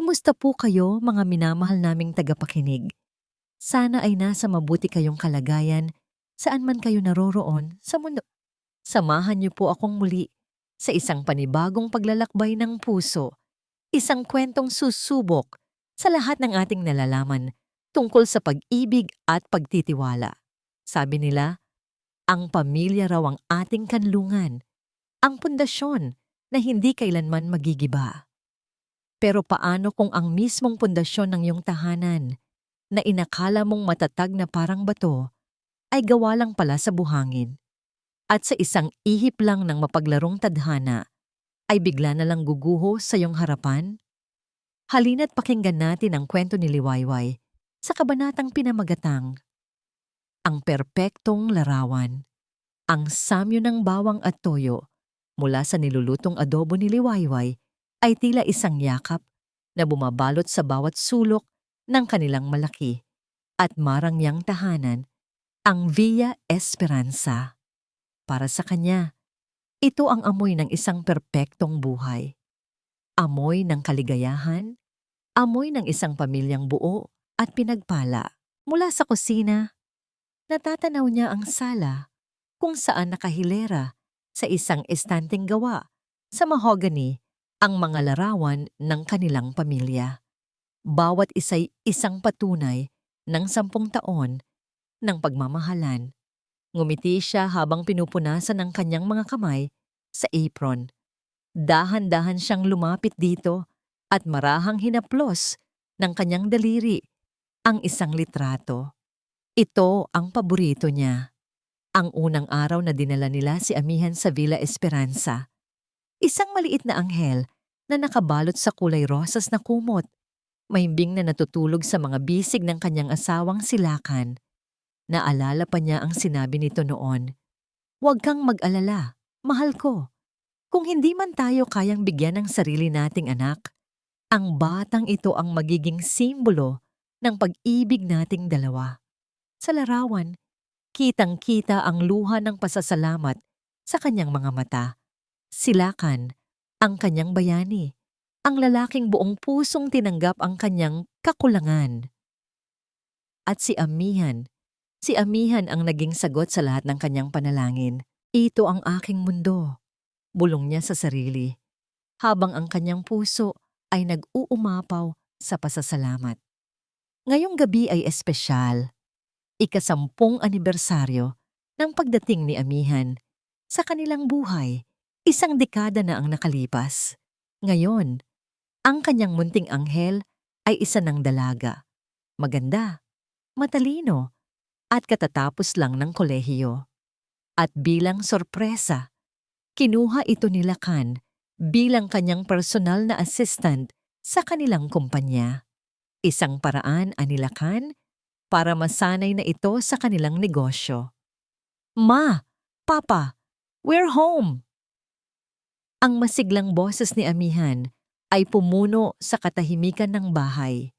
Kumusta po kayo, mga minamahal naming tagapakinig? Sana ay nasa mabuti kayong kalagayan saan man kayo naroroon sa mundo. Samahan niyo po akong muli sa isang panibagong paglalakbay ng puso, isang kwentong susubok sa lahat ng ating nalalaman tungkol sa pag-ibig at pagtitiwala. Sabi nila, ang pamilya raw ang ating kanlungan, ang pundasyon na hindi kailanman magigiba. Pero paano kung ang mismong pundasyon ng iyong tahanan na inakala mong matatag na parang bato ay gawa lang pala sa buhangin at sa isang ihip lang ng mapaglarong tadhana ay bigla na lang guguho sa iyong harapan? Halina't pakinggan natin ang kwento ni Liwayway sa kabanatang pinamagatang Ang Perpektong Larawan. Ang samyo ng bawang at toyo mula sa nilulutong adobo ni Liwayway ay tila isang yakap na bumabalot sa bawat sulok ng kanilang malaki at marangyang tahanan, ang Villa Esperanza. Para sa kanya, ito ang amoy ng isang perpektong buhay. Amoy ng kaligayahan, amoy ng isang pamilyang buo at pinagpala. Mula sa kusina, natatanaw niya ang sala kung saan nakahilera sa isang estanteng gawa sa mahogany ang mga larawan ng kanilang pamilya. Bawat isa'y isang patunay ng 10 taon ng pagmamahalan. Ngumiti siya habang pinupunasan ng kanyang mga kamay sa apron. Dahan-dahan siyang lumapit dito at marahang hinaplos ng kanyang daliri ang isang litrato. Ito ang paborito niya. Ang unang araw na dinala nila si Amihan sa Villa Esperanza. Isang maliit na anghel na nakabalot sa kulay rosas na kumot. Mahimbing na natutulog sa mga bisig ng kanyang asawang silakan. Naalala pa niya ang sinabi nito noon, "Huwag kang mag-alala, mahal ko. Kung hindi man tayo kayang bigyan ng sarili nating anak, ang batang ito ang magiging simbolo ng pag-ibig nating dalawa." Sa larawan, kitang-kita ang luha ng pasasalamat sa kanyang mga mata. Silakan, ang kanyang bayani, ang lalaking buong pusong tinanggap ang kanyang kakulangan. At si Amihan ang naging sagot sa lahat ng kanyang panalangin. Ito ang aking mundo, bulong niya sa sarili, habang ang kanyang puso ay nag-uumapaw sa pasasalamat. Ngayong gabi ay espesyal, ika-10 anibersaryo ng pagdating ni Amihan sa kanilang buhay. 1 dekada na ang nakalipas. Ngayon, ang kanyang munting anghel ay isa ng dalaga. Maganda, matalino, at katatapos lang ng kolehiyo. At bilang sorpresa, kinuha ito ni Lakan bilang kanyang personal na assistant sa kanilang kumpanya. Isang paraan ani Lakan para masanay na ito sa kanilang negosyo. "Ma! Papa! We're home!" Ang masiglang boses ni Amihan ay pumuno sa katahimikan ng bahay.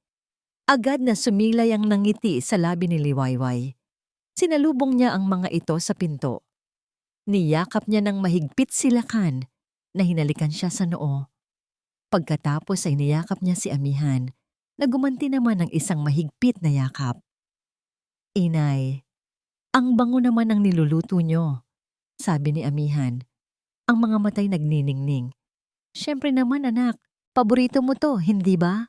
Agad na sumilay ang nangiti sa labi ni Liwayway. Sinalubong niya ang mga ito sa pinto. Niyakap niya ng mahigpit si Lakan na hinalikan siya sa noo. Pagkatapos ay niyakap niya si Amihan na gumanti naman ng isang mahigpit na yakap. "Inay, ang bango naman ng niluluto niyo," sabi ni Amihan. Ang mga matay nagniningning. "Siyempre naman anak, paborito mo to, hindi ba?"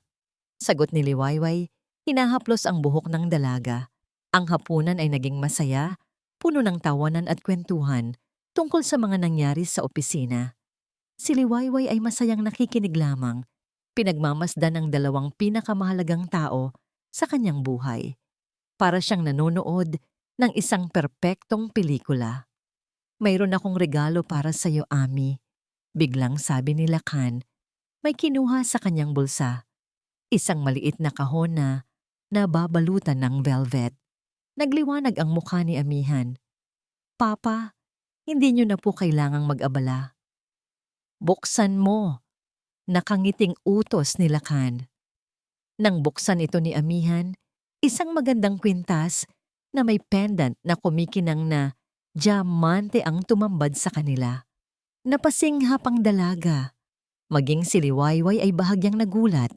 Sagot ni Liwayway, hinahaplos ang buhok ng dalaga. Ang hapunan ay naging masaya, puno ng tawanan at kwentuhan tungkol sa mga nangyari sa opisina. Si Liwayway ay masayang nakikinig lamang, pinagmamasdan ng 2 pinakamahalagang tao sa kanyang buhay. Para siyang nanonood ng isang perpektong pelikula. "Mayroon akong regalo para sa iyo, Ami," biglang sabi ni Lakan. May kinuha sa kanyang bulsa. Isang maliit na kahon na nababalutan ng velvet. Nagliwanag ang mukha ni Amihan. "Papa, hindi niyo na po kailangang mag-abala." "Buksan mo," nakangiting utos ni Lakan. Nang buksan ito ni Amihan, isang magandang kwintas na may pendant na kumikinang na diamante ang tumambad sa kanila. Napasinghap ang dalaga. Maging si Liwayway ay bahagyang nagulat.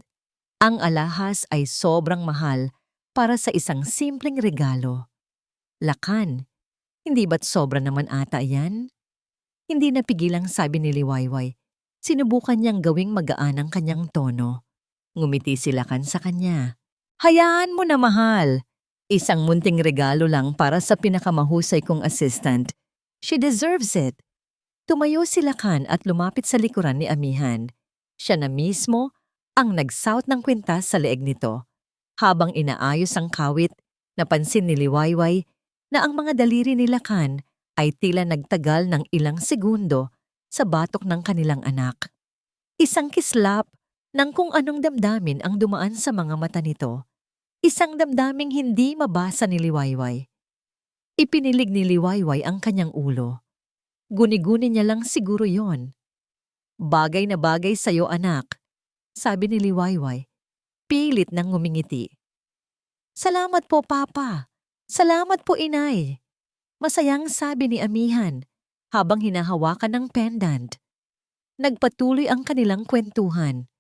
Ang alahas ay sobrang mahal para sa isang simpleng regalo. Lakan, hindi ba't sobra naman ata yan? Hindi napigilang sabi ni Liwayway. Sinubukan niyang gawing magaan ang kanyang tono. Ngumiti si Lakan sa kanya. Hayaan mo na mahal. Isang munting regalo lang para sa pinakamahusay kong assistant. She deserves it. Tumayo si Lakan at lumapit sa likuran ni Amihan. Siya na mismo ang nagsaut ng kwintas sa leeg nito. Habang inaayos ang kawit, napansin ni Liwayway na ang mga daliri ni Lakan ay tila nagtagal ng ilang segundo sa batok ng kanilang anak. Isang kislap ng kung anong damdamin ang dumaan sa mga mata nito. Isang damdaming hindi mabasa ni Liwayway. Ipinilig ni Liwayway ang kanyang ulo. Guni-guni niya lang siguro yon. Bagay na bagay sa'yo anak, sabi ni Liwayway. Pilit nang ngumingiti. Salamat po papa. Salamat po inay. Masayang sabi ni Amihan habang hinahawakan ng pendant. Nagpatuloy ang kanilang kwentuhan.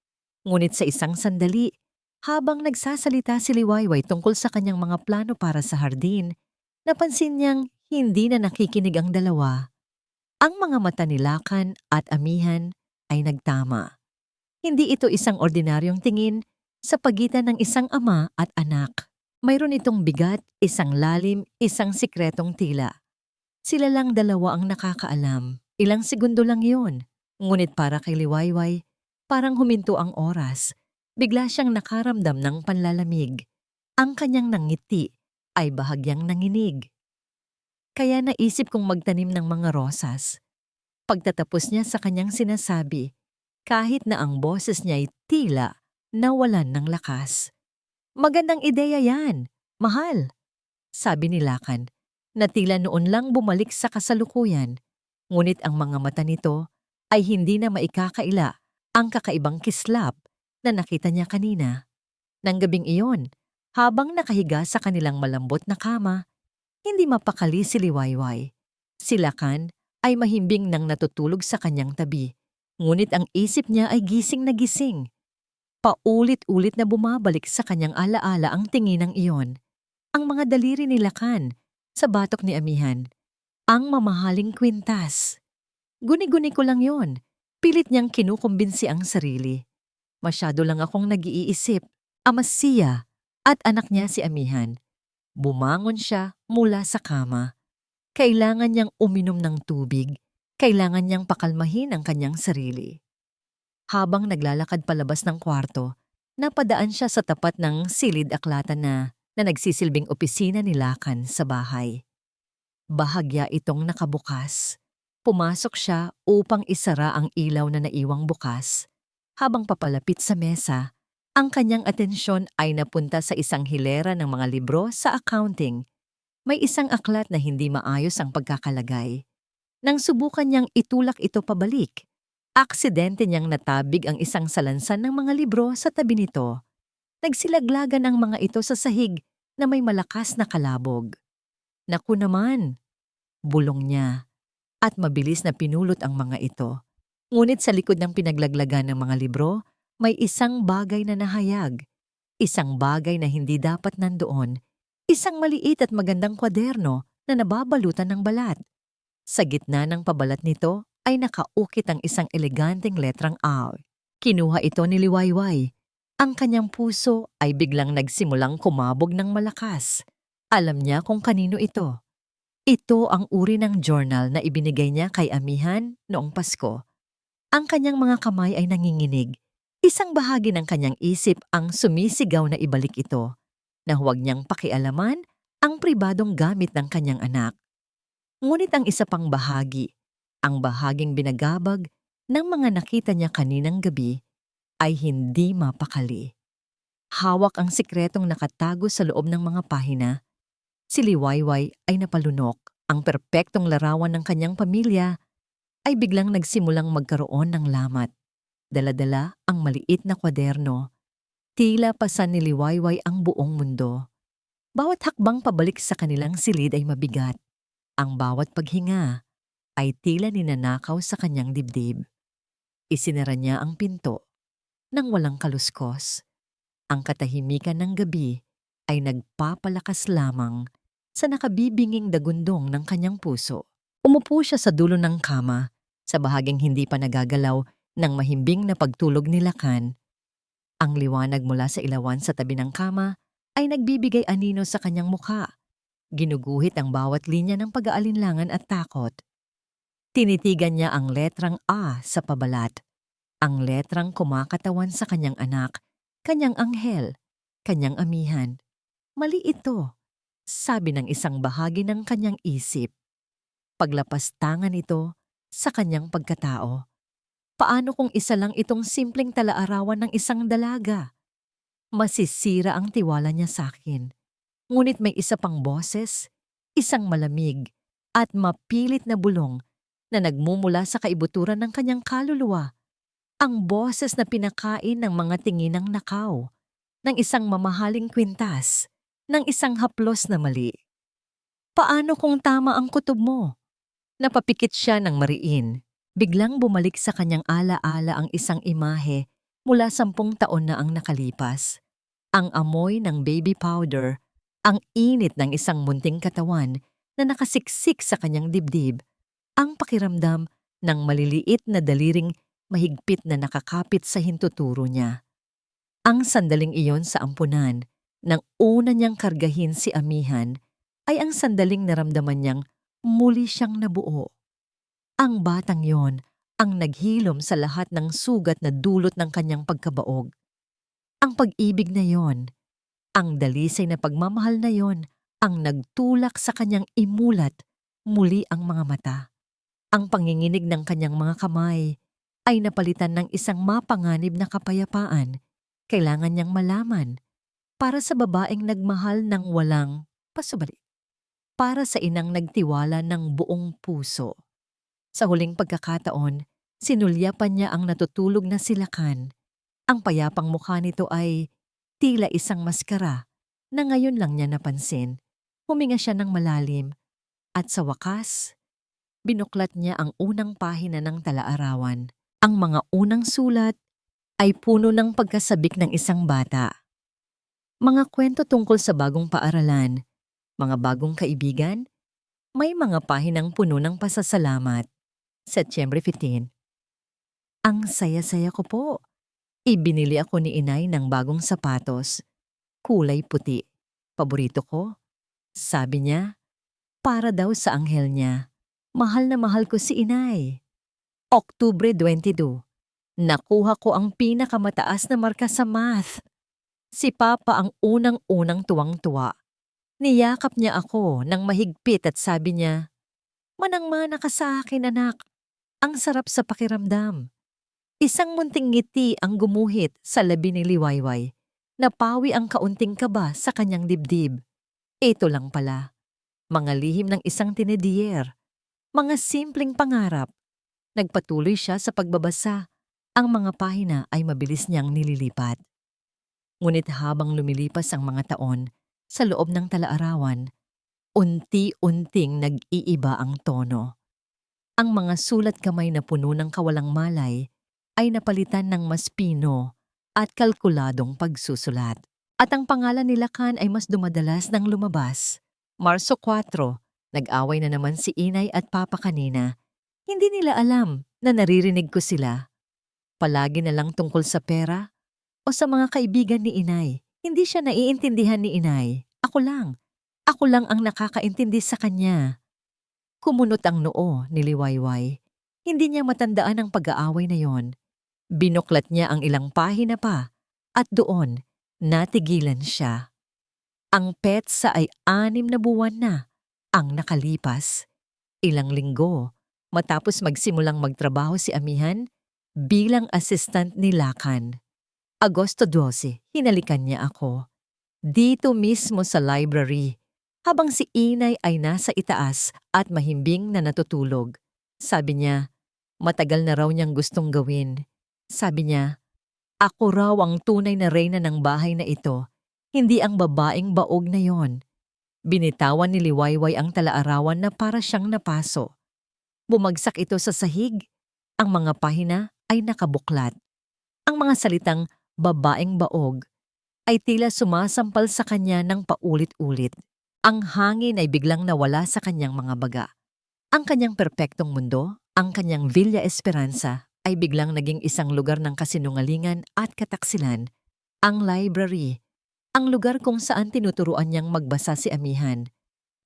Ngunit sa isang sandali, habang nagsasalita si Liwayway tungkol sa kanyang mga plano para sa hardin, napansin niyang hindi na nakikinig ang dalawa. Ang mga mata ni Lakan at Amihan ay nagtama. Hindi ito isang ordinaryong tingin sa pagitan ng isang ama at anak. Mayroon itong bigat, isang lalim, isang sikretong tila. Sila lang dalawa ang nakakaalam. Ilang segundo lang yun. Ngunit para kay Liwayway, parang huminto ang oras. Bigla siyang nakaramdam ng panlalamig. Ang kanyang nangiti ay bahagyang nanginig. Kaya naisip kong magtanim ng mga rosas. Pagtatapos niya sa kanyang sinasabi, kahit na ang boses niya ay tila nawalan ng lakas. Magandang ideya yan, mahal, sabi ni Lakan, na tila noon lang bumalik sa kasalukuyan. Ngunit ang mga mata nito ay hindi na maikakaila ang kakaibang kislap na nakita niya kanina. Nang gabing iyon, habang nakahiga sa kanilang malambot na kama, hindi mapakali si Liwayway. Si Lakan ay mahimbing nang natutulog sa kanyang tabi. Ngunit ang isip niya ay gising na gising. Paulit-ulit na bumabalik sa kanyang alaala ang tinginang iyon. Ang mga daliri ni Lakan sa batok ni Amihan. Ang mamahaling kwintas. Guni-guni ko lang yon. Pilit niyang kinukumbinsi ang sarili. Masyado lang akong nag-iisip. Ama siya at anak niya si Amihan. Bumangon siya mula sa kama. Kailangan niyang uminom ng tubig. Kailangan niyang pakalmahin ang kanyang sarili. Habang naglalakad palabas ng kwarto, napadaan siya sa tapat ng silid-aklatan na nagsisilbing opisina ni Lakan sa bahay. Bahagya itong nakabukas. Pumasok siya upang isara ang ilaw na naiwang bukas. Habang papalapit sa mesa, ang kanyang atensyon ay napunta sa isang hilera ng mga libro sa accounting. May isang aklat na hindi maayos ang pagkakalagay. Nang subukan niyang itulak ito pabalik, aksidente niyang natabig ang isang salansan ng mga libro sa tabi nito. Nagsilaglagan ang mga ito sa sahig na may malakas na kalabog. Naku naman, bulong niya, at mabilis na pinulot ang mga ito. Ngunit sa likod ng pinaglaglagan ng mga libro, may isang bagay na nahayag. Isang bagay na hindi dapat nandoon. Isang maliit at magandang kwaderno na nababalutan ng balat. Sa gitna ng pabalat nito ay nakaukit ang isang eleganteng letrang R. Kinuha ito ni Liwayway. Ang kanyang puso ay biglang nagsimulang kumabog ng malakas. Alam niya kung kanino ito. Ito ang uri ng journal na ibinigay niya kay Amihan noong Pasko. Ang kanyang mga kamay ay nanginginig. Isang bahagi ng kanyang isip ang sumisigaw na ibalik ito, na huwag niyang pakialaman ang pribadong gamit ng kanyang anak. Ngunit ang isa pang bahagi, ang bahaging binagabag ng mga nakita niya kaninang gabi, ay hindi mapakali. Hawak ang sikretong nakatago sa loob ng mga pahina. Si Liwayway ay napalunok. Ang perpektong larawan ng kanyang pamilya ay biglang nagsimulang magkaroon ng lamat. Dala-dala ang maliit na kwaderno. Tila pasan ni Liwayway ang buong mundo. Bawat hakbang pabalik sa kanilang silid ay mabigat. Ang bawat paghinga ay tila ninanakaw sa kanyang dibdib. Isinara niya ang pinto nang walang kaluskos. Ang katahimikan ng gabi ay nagpapalakas lamang sa nakabibinging dagundong ng kanyang puso. Umupo siya sa dulo ng kama, sa bahaging hindi pa nagagalaw ng mahimbing na pagtulog ni Lakan. Ang liwanag mula sa ilawan sa tabi ng kama ay nagbibigay anino sa kanyang mukha. Ginuguhit ang bawat linya ng pag-aalinlangan at takot. Tinitigan niya ang letrang A sa pabalat. Ang letrang kumakatawan sa kanyang anak, kanyang anghel, kanyang amihan. Mali ito, sabi ng isang bahagi ng kanyang isip. Paglapastangan ito sa kanyang pagkatao. Paano kung isa lang itong simpleng talaarawan ng isang dalaga? Masisira ang tiwala niya sa akin. Ngunit may isa pang boses, isang malamig at mapilit na bulong na nagmumula sa kaibuturan ng kanyang kaluluwa. Ang boses na pinakain ng mga tinginang nakaw, ng isang mamahaling kwintas, ng isang haplos na mali. Paano kung tama ang kutob mo? Napapikit siya ng mariin. Biglang bumalik sa kanyang ala-ala ang isang imahe mula 10 taon na ang nakalipas. Ang amoy ng baby powder, ang init ng isang munting katawan na nakasiksik sa kanyang dibdib, ang pakiramdam ng maliliit na daliring mahigpit na nakakapit sa hintuturo niya. Ang sandaling iyon sa ampunan, nang una niyang kargahin si amihan, ay ang sandaling naramdaman niyang muli siyang nabuo. Ang batang yon ang naghilom sa lahat ng sugat na dulot ng kanyang pagkabaog. Ang pag-ibig na yon, ang dalisay na pagmamahal na yon, ang nagtulak sa kanyang imulat muli ang mga mata. Ang panginginig ng kanyang mga kamay ay napalitan ng isang mapanganib na kapayapaan. Kailangan niyang malaman, para sa babaeng nagmahal ng walang pasubali, para sa inang nagtiwala ng buong puso. Sa huling pagkakataon, sinulyapan niya ang natutulog na si Lakan. Ang payapang mukha nito ay tila isang maskara na ngayon lang niya napansin. Huminga siya ng malalim at sa wakas, binuklat niya ang unang pahina ng talaarawan. Ang mga unang sulat ay puno ng pagkasabik ng isang bata. Mga kwento tungkol sa bagong paaralan, mga bagong kaibigan, may mga pahinang puno ng pasasalamat. Setyembre 15. Ang saya-saya ko po. Ibinili ako ni inay ng bagong sapatos. Kulay puti. Paborito ko. Sabi niya, para daw sa anghel niya. Mahal na mahal ko si inay. Oktubre 22. Nakuha ko ang pinakamataas na marka sa math. Si Papa ang unang-unang tuwang-tuwa. Niyakap niya ako ng mahigpit at sabi niya, "Manang-mana ka sa akin, anak. Ang sarap sa pakiramdam." Isang munting ngiti ang gumuhit sa labi ni Liwayway. Napawi ang kaunting kaba sa kanyang dibdib. Ito lang pala. Mga lihim ng isang tinediyer. Mga simpleng pangarap. Nagpatuloy siya sa pagbabasa. Ang mga pahina ay mabilis niyang nililipat. Ngunit habang lumilipas ang mga taon, sa loob ng talaarawan, unti-unting nag-iiba ang tono. Ang mga sulat kamay na puno ng kawalang malay ay napalitan ng mas pino at kalkuladong pagsusulat. At ang pangalan ni Lakan ay mas dumadalas nang lumabas. Marso 4, nag-away na naman si inay at papa kanina. Hindi nila alam na naririnig ko sila. Palagi na lang tungkol sa pera o sa mga kaibigan ni inay. Hindi siya naiintindihan ni inay. Ako lang. Ako lang ang nakakaintindi sa kanya. Kumunot ang noo ni Liwayway. Hindi niya matandaan ang pag-aaway na yon. Binuklat niya ang ilang pahina pa at doon natigilan siya. Ang petsa ay 6 na buwan na ang nakalipas. Ilang linggo matapos magsimulang magtrabaho si amihan bilang assistant ni Lakan. Agosto 12, hinalikan niya ako. Dito mismo sa library, habang si inay ay nasa itaas at mahimbing na natutulog. Sabi niya, matagal na raw niyang gustong gawin. Sabi niya, ako raw ang tunay na reyna ng bahay na ito, hindi ang babaeng baog na yon. Binitawan ni Liwayway ang talaarawan na para siyang napaso. Bumagsak ito sa sahig. Ang mga pahina ay nakabuklat. Ang mga salitang babaeng baog ay tila sumasampal sa kanya ng paulit-ulit. Ang hangin ay biglang nawala sa kanyang mga baga. Ang kanyang perpektong mundo, ang kanyang Villa Esperanza, ay biglang naging isang lugar ng kasinungalingan at kataksilan. Ang library, ang lugar kung saan tinuturuan niyang magbasa si Amihan.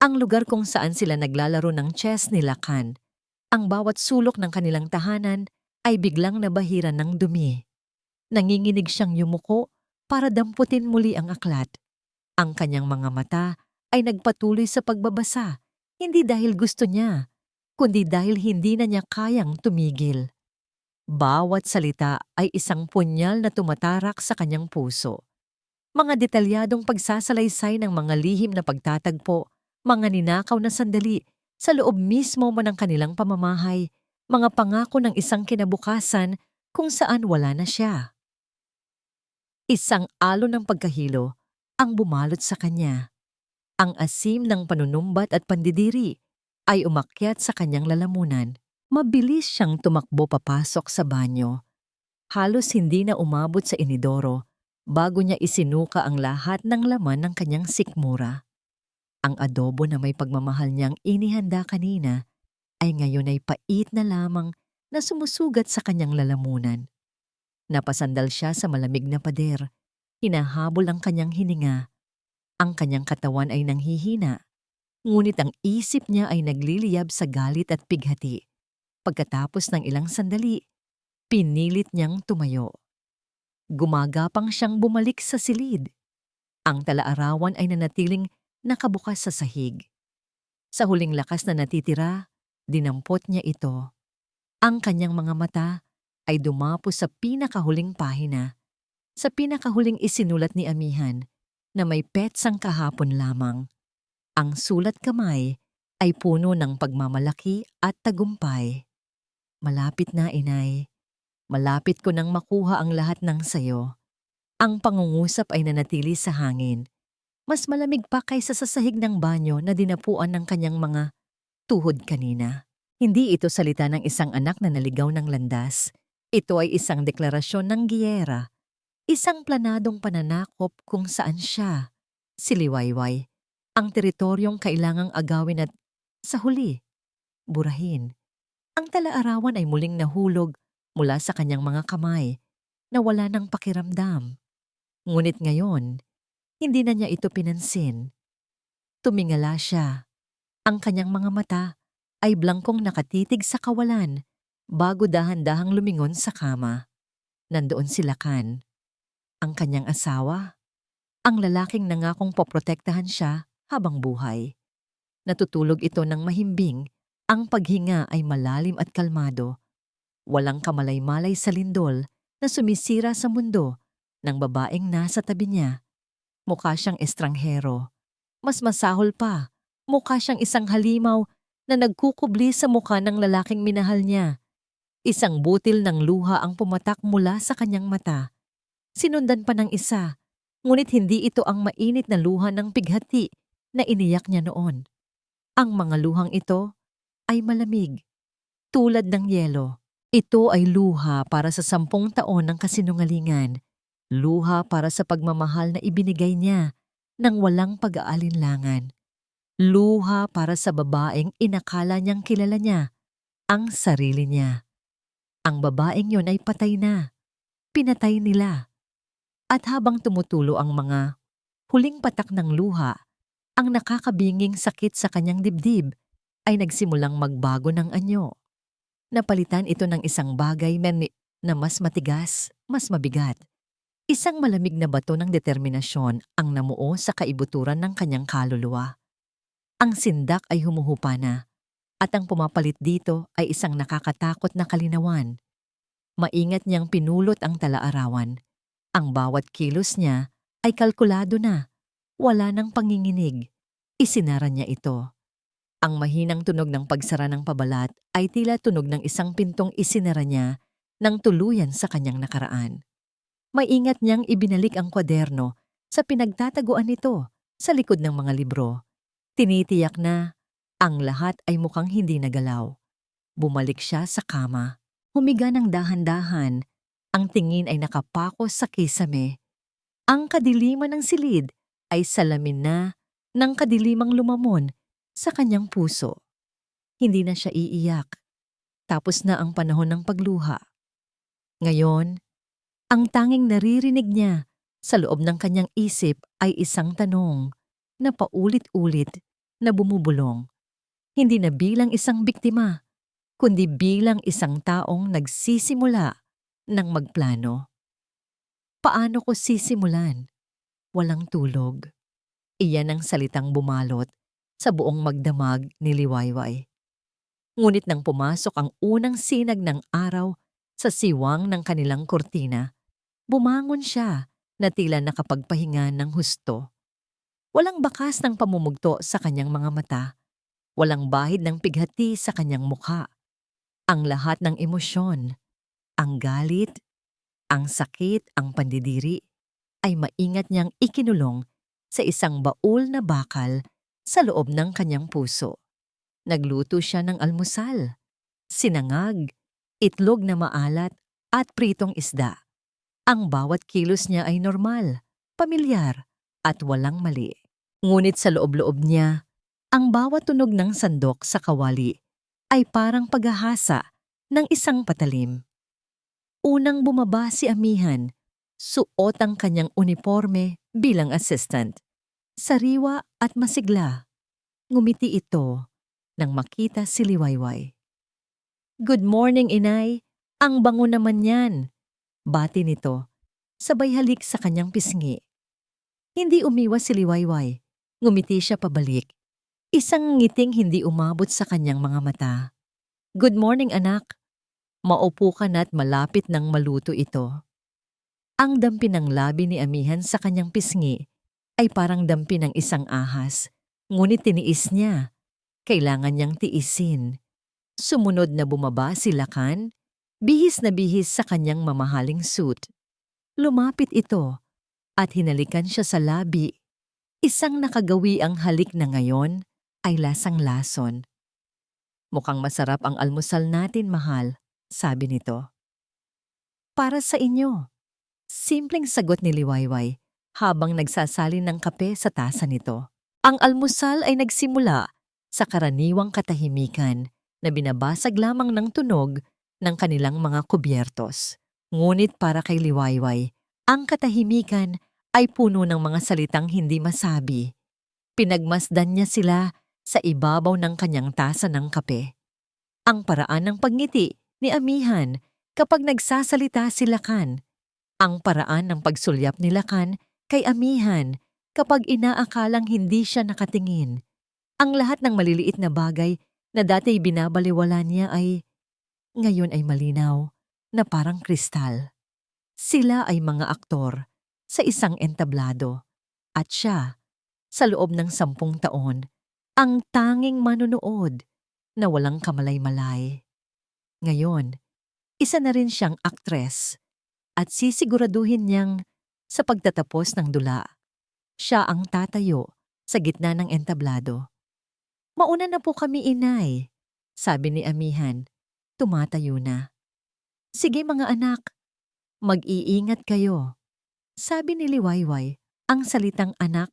Ang lugar kung saan sila naglalaro ng chess ni Lakan. Ang bawat sulok ng kanilang tahanan ay biglang nabahiran ng dumi. Nanginginig siyang yumuko para damputin muli ang aklat. Ang kanyang mga mata ay nagpatuloy sa pagbabasa, hindi dahil gusto niya, kundi dahil hindi na niya kayang tumigil. Bawat salita ay isang punyal na tumatarak sa kanyang puso. Mga detalyadong pagsasalaysay ng mga lihim na pagtatagpo, mga ninakaw na sandali sa loob mismo mo ng kanilang pamamahay, mga pangako ng isang kinabukasan kung saan wala na siya. Isang alon ng pagkahilo ang bumalot sa kanya. Ang asim ng panunumbat at pandidiri ay umakyat sa kanyang lalamunan. Mabilis siyang tumakbo papasok sa banyo. Halos hindi na umabot sa inidoro bago niya isinuka ang lahat ng laman ng kanyang sikmura. Ang adobo na may pagmamahal niyang inihanda kanina ay ngayon ay pait na lamang na sumusugat sa kanyang lalamunan. Napasandal siya sa malamig na pader. Hinahabol ang kanyang hininga. Ang kanyang katawan ay nanghihina. Ngunit ang isip niya ay nagliliyab sa galit at pighati. Pagkatapos ng ilang sandali, pinilit niyang tumayo. Gumagapang siyang bumalik sa silid. Ang talaarawan ay nanatiling nakabukas sa sahig. Sa huling lakas na natitira, dinampot niya ito. Ang kanyang mga mata ay dumapo sa pinakahuling pahina, sa pinakahuling isinulat ni Amihan na may petsang kahapon lamang. Ang sulat kamay ay puno ng pagmamalaki at tagumpay. Malapit na, inay. Malapit ko nang makuha ang lahat ng sayo. Ang pangungusap ay nanatili sa hangin. Mas malamig pa kaysa sa sahig ng banyo na dinapuan ng kanyang mga tuhod kanina. Hindi ito salita ng isang anak na naligaw ng landas. Ito ay isang deklarasyon ng giyera. Isang planadong pananakop kung saan siya, si Liwayway, ang teritoryong kailangang agawin at, sa huli, burahin. Ang talaarawan ay muling nahulog mula sa kanyang mga kamay na wala ng pakiramdam. Ngunit ngayon, hindi na niya ito pinansin. Tumingala siya. Ang kanyang mga mata ay blangkong nakatitig sa kawalan bago dahan-dahang lumingon sa kama. Nandoon si Lakan, ang kanyang asawa, ang lalaking nangakong poprotektahan siya habang buhay. Natutulog ito ng mahimbing, ang paghinga ay malalim at kalmado. Walang kamalay-malay sa lindol na sumisira sa mundo ng babaeng nasa tabi niya. Mukha siyang estranghero. Mas masahol pa, mukha siyang isang halimaw na nagkukubli sa mukha ng lalaking minahal niya. Isang butil ng luha ang pumatak mula sa kanyang mata. Sinundan pa ng isa, ngunit hindi ito ang mainit na luha ng pighati na iniyak niya noon. Ang mga luhang ito ay malamig, tulad ng yelo. Ito ay luha para sa 10 taon ng kasinungalingan. Luha para sa pagmamahal na ibinigay niya nang walang pag-aalinlangan. Luha para sa babaeng inakala niyang kilala niya, ang sarili niya. Ang babaeng yon ay patay na. Pinatay nila. At habang tumutulo ang mga huling patak ng luha, ang nakakabinging sakit sa kanyang dibdib ay nagsimulang magbago ng anyo. Napalitan ito ng isang bagay na mas matigas, mas mabigat. Isang malamig na bato ng determinasyon ang namuo sa kaibuturan ng kanyang kaluluwa. Ang sindak ay humuhupa na, at ang pumapalit dito ay isang nakakatakot na kalinawan. Maingat niyang pinulot ang talaarawan. Ang bawat kilos niya ay kalkulado na. Wala nang panginginig. Isinara niya ito. Ang mahinang tunog ng pagsara ng pabalat ay tila tunog ng isang pintong isinara niya nang tuluyan sa kanyang nakaraan. Maingat niyang ibinalik ang kwaderno sa pinagtataguan nito sa likod ng mga libro. Tinitiyak na ang lahat ay mukhang hindi nagalaw. Bumalik siya sa kama. Humiga ng dahan-dahan. Ang tingin ay nakapako sa kisame. Ang kadiliman ng silid ay salamin na ng kadilimang lumamon sa kanyang puso. Hindi na siya iiyak. Tapos na ang panahon ng pagluha. Ngayon, ang tanging naririnig niya sa loob ng kanyang isip ay isang tanong na paulit-ulit na bumubulong. Hindi na bilang isang biktima, kundi bilang isang taong nagsisimula ng magplano. Paano ko sisimulan? Walang tulog. Iyan ang salitang bumalot sa buong magdamag ni Liwayway. Ngunit nang pumasok ang unang sinag ng araw sa siwang ng kanilang kurtina, bumangon siya na tila nakapagpahinga ng husto. Walang bakas ng pamumugto sa kanyang mga mata. Walang bahid ng pighati sa kanyang mukha. Ang lahat ng emosyon, ang galit, ang sakit, ang pandidiri, ay maingat niyang ikinulong sa isang baul na bakal sa loob ng kanyang puso. Nagluto siya ng almusal, sinangag, itlog na maalat at pritong isda. Ang bawat kilos niya ay normal, pamilyar at walang mali. Ngunit sa loob-loob niya, ang bawat tunog ng sandok sa kawali ay parang paghahasa ng isang patalim. Unang bumaba si Amihan, suot ang kanyang uniforme bilang assistant. Sariwa at masigla. Ngumiti ito nang makita si Liwayway. "Good morning, inay. Ang bango naman yan." Bati nito, sabay halik sa kanyang pisngi. Hindi umiwas si Liwayway. Ngumiti siya pabalik. Isang ngiting hindi umabot sa kanyang mga mata. "Good morning, anak." Maupo ka na't malapit nang maluto ito. Ang dampi ng labi ni Amihan sa kanyang pisngi ay parang dampi ng isang ahas. Ngunit tiniis niya. Kailangan niyang tiisin. Sumunod na bumaba si Lakan, bihis na bihis sa kanyang mamahaling suit. Lumapit ito at hinalikan siya sa labi. Isang nakagawi ang halik na ngayon ay lasang-lason. "Mukhang masarap ang almusal natin, mahal," sabi nito. "Para sa inyo." Simpleng sagot ni Liwayway habang nagsasalin ng kape sa tasa nito. Ang almusal ay nagsimula sa karaniwang katahimikan na binabasag lamang ng tunog ng kanilang mga kubyertos. Ngunit para kay Liwayway, ang katahimikan ay puno ng mga salitang hindi masabi. Pinagmasdan niya sila sa ibabaw ng kanyang tasa ng kape. Ang paraan ng pagngiti ni Amihan kapag nagsasalita si Lakan. Ang paraan ng pagsulyap ni Lakan kay Amihan kapag inaakalang hindi siya nakatingin. Ang lahat ng maliliit na bagay na dati binabaliwala niya ay ngayon ay malinaw na parang kristal. Sila ay mga aktor sa isang entablado at siya, sa loob ng 10 taon, ang tanging manunood na walang kamalay-malay. Ngayon, isa na rin siyang aktres at sisiguraduhin niyang sa pagtatapos ng dula, siya ang tatayo sa gitna ng entablado. "Mauna na po kami, inay," sabi ni Amihan. Tumatayo na. "Sige mga anak, mag-iingat kayo." Sabi ni Liwayway, ang salitang anak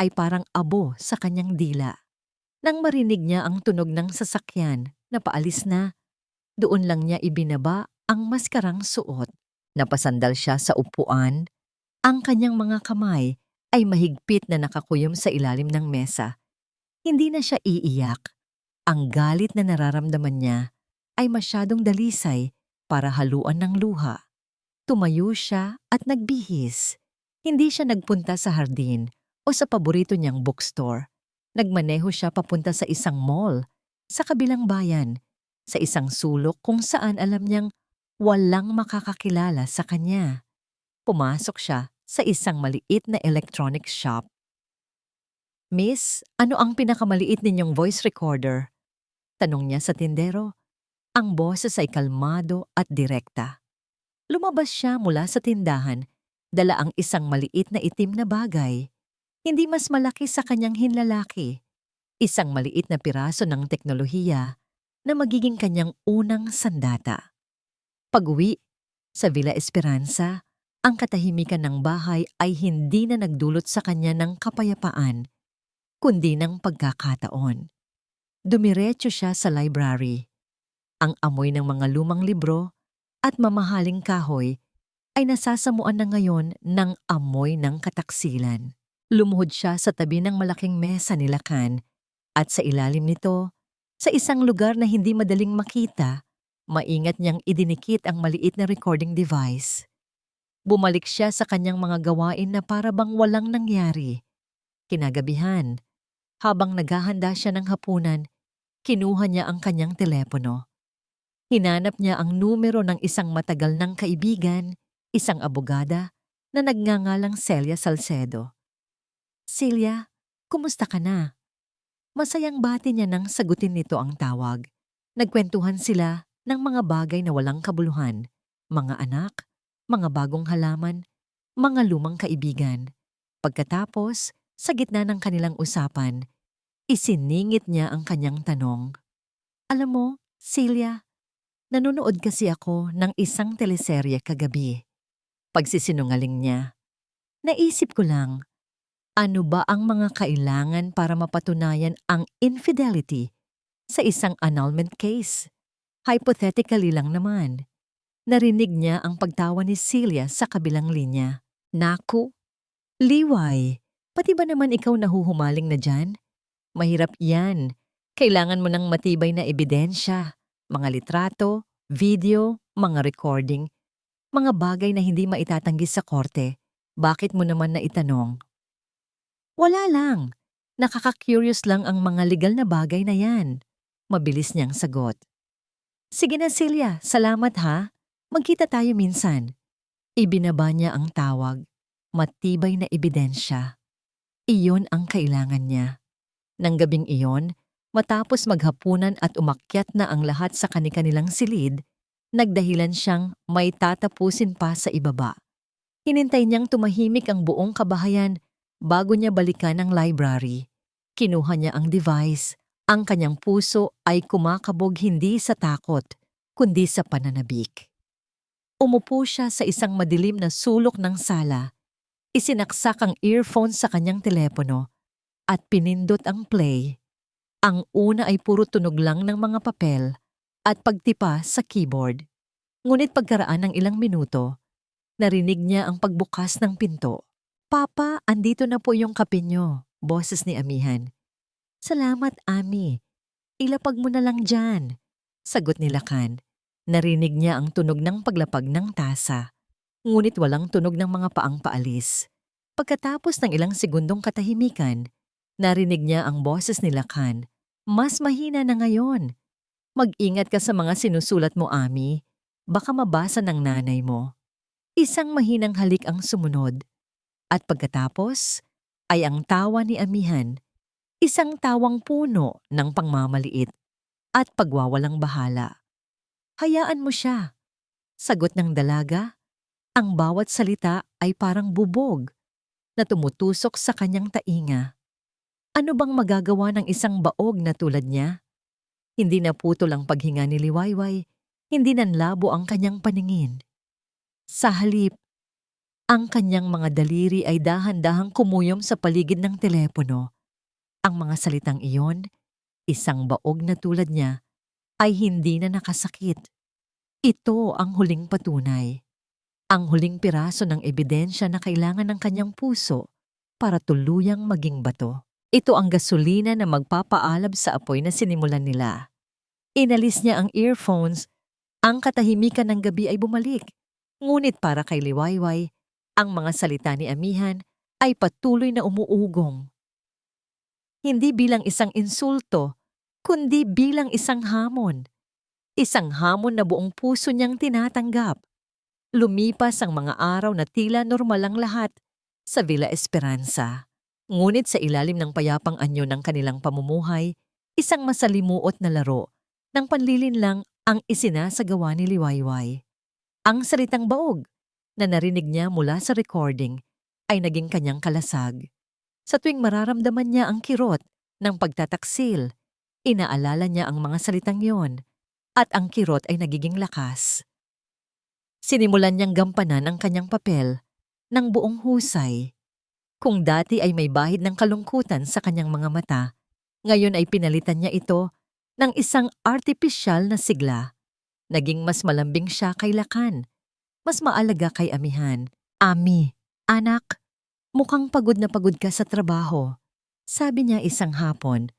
ay parang abo sa kanyang dila. Nang marinig niya ang tunog ng sasakyan na paalis na, doon lang niya ibinaba ang maskarang suot. Napasandal siya sa upuan. Ang kanyang mga kamay ay mahigpit na nakakuyom sa ilalim ng mesa. Hindi na siya iiyak. Ang galit na nararamdaman niya ay masyadong dalisay para haluan ng luha. Tumayo siya at nagbihis. Hindi siya nagpunta sa hardin o sa paborito niyang bookstore. Nagmaneho siya papunta sa isang mall, sa kabilang bayan, sa isang sulok kung saan alam niyang walang makakakilala sa kanya. Pumasok siya sa isang maliit na electronics shop. "Miss, ano ang pinakamaliit ninyong voice recorder?" Tanong niya sa tindero. Ang boses ay kalmado at direkta. Lumabas siya mula sa tindahan, dala ang isang maliit na itim na bagay. Hindi mas malaki sa kanyang hinlalaki. Isang maliit na piraso ng teknolohiya na magiging kanyang unang sandata. Pag-uwi sa Villa Esperanza, Ang katahimikan ng bahay ay hindi na nagdulot sa kanya ng kapayapaan, kundi ng pagkakataon. Dumiretso siya sa library. Ang amoy ng mga lumang libro at mamahaling kahoy ay nasasamuan na ngayon ng amoy ng kataksilan. Lumuhod siya sa tabi ng malaking mesa ni Lacan at sa ilalim nito, sa isang lugar na hindi madaling makita, maingat niyang idinikit ang maliit na recording device. Bumalik siya sa kanyang mga gawain na para bang walang nangyari. Kinagabihan, habang naghahanda siya ng hapunan, kinuha niya ang kanyang telepono. Hinanap niya ang numero ng isang matagal ng kaibigan, isang abogada, na nagngangalang Celia Salcedo. "Celia, kumusta ka na?" Masayang bati niya nang sagutin nito ang tawag. Nagkwentuhan sila ng mga bagay na walang kabuluhan, mga anak, mga bagong halaman, mga lumang kaibigan. Pagkatapos, sa gitna ng kanilang usapan, isiningit niya ang kanyang tanong. "Alam mo, Celia, nanonood kasi ako ng isang teleserye kagabi." Pagsisinungaling niya. "Naisip ko lang, ano ba ang mga kailangan para mapatunayan ang infidelity sa isang annulment case? Hypothetically lang naman." Narinig niya ang pagtawa ni Celia sa kabilang linya. "Naku, Liway, pati ba naman ikaw nahuhumaling na dyan? Mahirap yan. Kailangan mo ng matibay na ebidensya, mga litrato, video, mga recording, mga bagay na hindi maitatanggi sa korte. Bakit mo naman na itanong?" "Wala lang. Nakaka-curious lang ang mga legal na bagay na yan." Mabilis niyang sagot. "Sige na Celia, salamat ha. Magkita tayo minsan." Ibinaba niya ang tawag. Matibay na ebidensya. Iyon ang kailangan niya. Nang gabing iyon, matapos maghapunan at umakyat na ang lahat sa kani-kanilang silid, nagdahilan siyang may tatapusin pa sa ibaba. Hinintay niyang tumahimik ang buong kabahayan bago niya balikan ang library. Kinuha niya ang device. Ang kanyang puso ay kumakabog hindi sa takot, kundi sa pananabik. Umupo siya sa isang madilim na sulok ng sala. Isinaksak ang earphone sa kanyang telepono at pinindot ang play. Ang una ay puro tunog lang ng mga papel at pagtipa sa keyboard. Ngunit pagkaraan ng ilang minuto, narinig niya ang pagbukas ng pinto. "Papa, andito na po yung kape niyo," boses ni Amihan. "Salamat, Ami. Ilapag mo na lang dyan," sagot ni Lacan. Narinig niya ang tunog ng paglapag ng tasa, ngunit walang tunog ng mga paang paalis. Pagkatapos ng ilang segundong katahimikan, narinig niya ang boses ni Lacan. "Mas mahina na ngayon. Mag-ingat ka sa mga sinusulat mo, Ami. Baka mabasa ng nanay mo." Isang mahinang halik ang sumunod. At pagkatapos, ay ang tawa ni Amihan. Isang tawang puno ng pangmamaliit at pagwawalang bahala. "Hayaan mo siya," sagot ng dalaga. Ang bawat salita ay parang bubog na tumutusok sa kanyang tainga. Ano bang magagawa ng isang baog na tulad niya? Hindi naputol ang paghinga ni Liwayway, hindi nanlabo ang kanyang paningin. Sa halip, ang kanyang mga daliri ay dahan-dahang kumuyom sa paligid ng telepono. Ang mga salitang iyon, isang baog na tulad niya, ay hindi na nakasakit. Ito ang huling patunay. Ang huling piraso ng ebidensya na kailangan ng kanyang puso para tuluyang maging bato. Ito ang gasolina na magpapaalab sa apoy na sinimulan nila. Inalis niya ang earphones. Ang katahimikan ng gabi ay bumalik. Ngunit para kay Liwayway, ang mga salita ni Amihan ay patuloy na umuugong. Hindi bilang isang insulto, kundi bilang isang hamon. Isang hamon na buong puso niyang tinatanggap. Lumipas ang mga araw na tila normal ang lahat sa Villa Esperanza. Ngunit sa ilalim ng payapang anyo ng kanilang pamumuhay, isang masalimuot na laro ng panlilinlang ang isinasagawa ni Liwayway. Ang salitang baog na narinig niya mula sa recording ay naging kanyang kalasag. Sa tuwing mararamdaman niya ang kirot ng pagtataksil, inaalala niya ang mga salitang yon at ang kirot ay nagiging lakas. Sinimulan niyang gampanan ang kanyang papel ng buong husay. Kung dati ay may bahid ng kalungkutan sa kanyang mga mata, ngayon ay pinalitan niya ito ng isang artipisyal na sigla. Naging mas malambing siya kay Lakan, mas maalaga kay Amihan. Ami, anak, mukhang pagod na pagod ka sa trabaho, sabi niya isang hapon,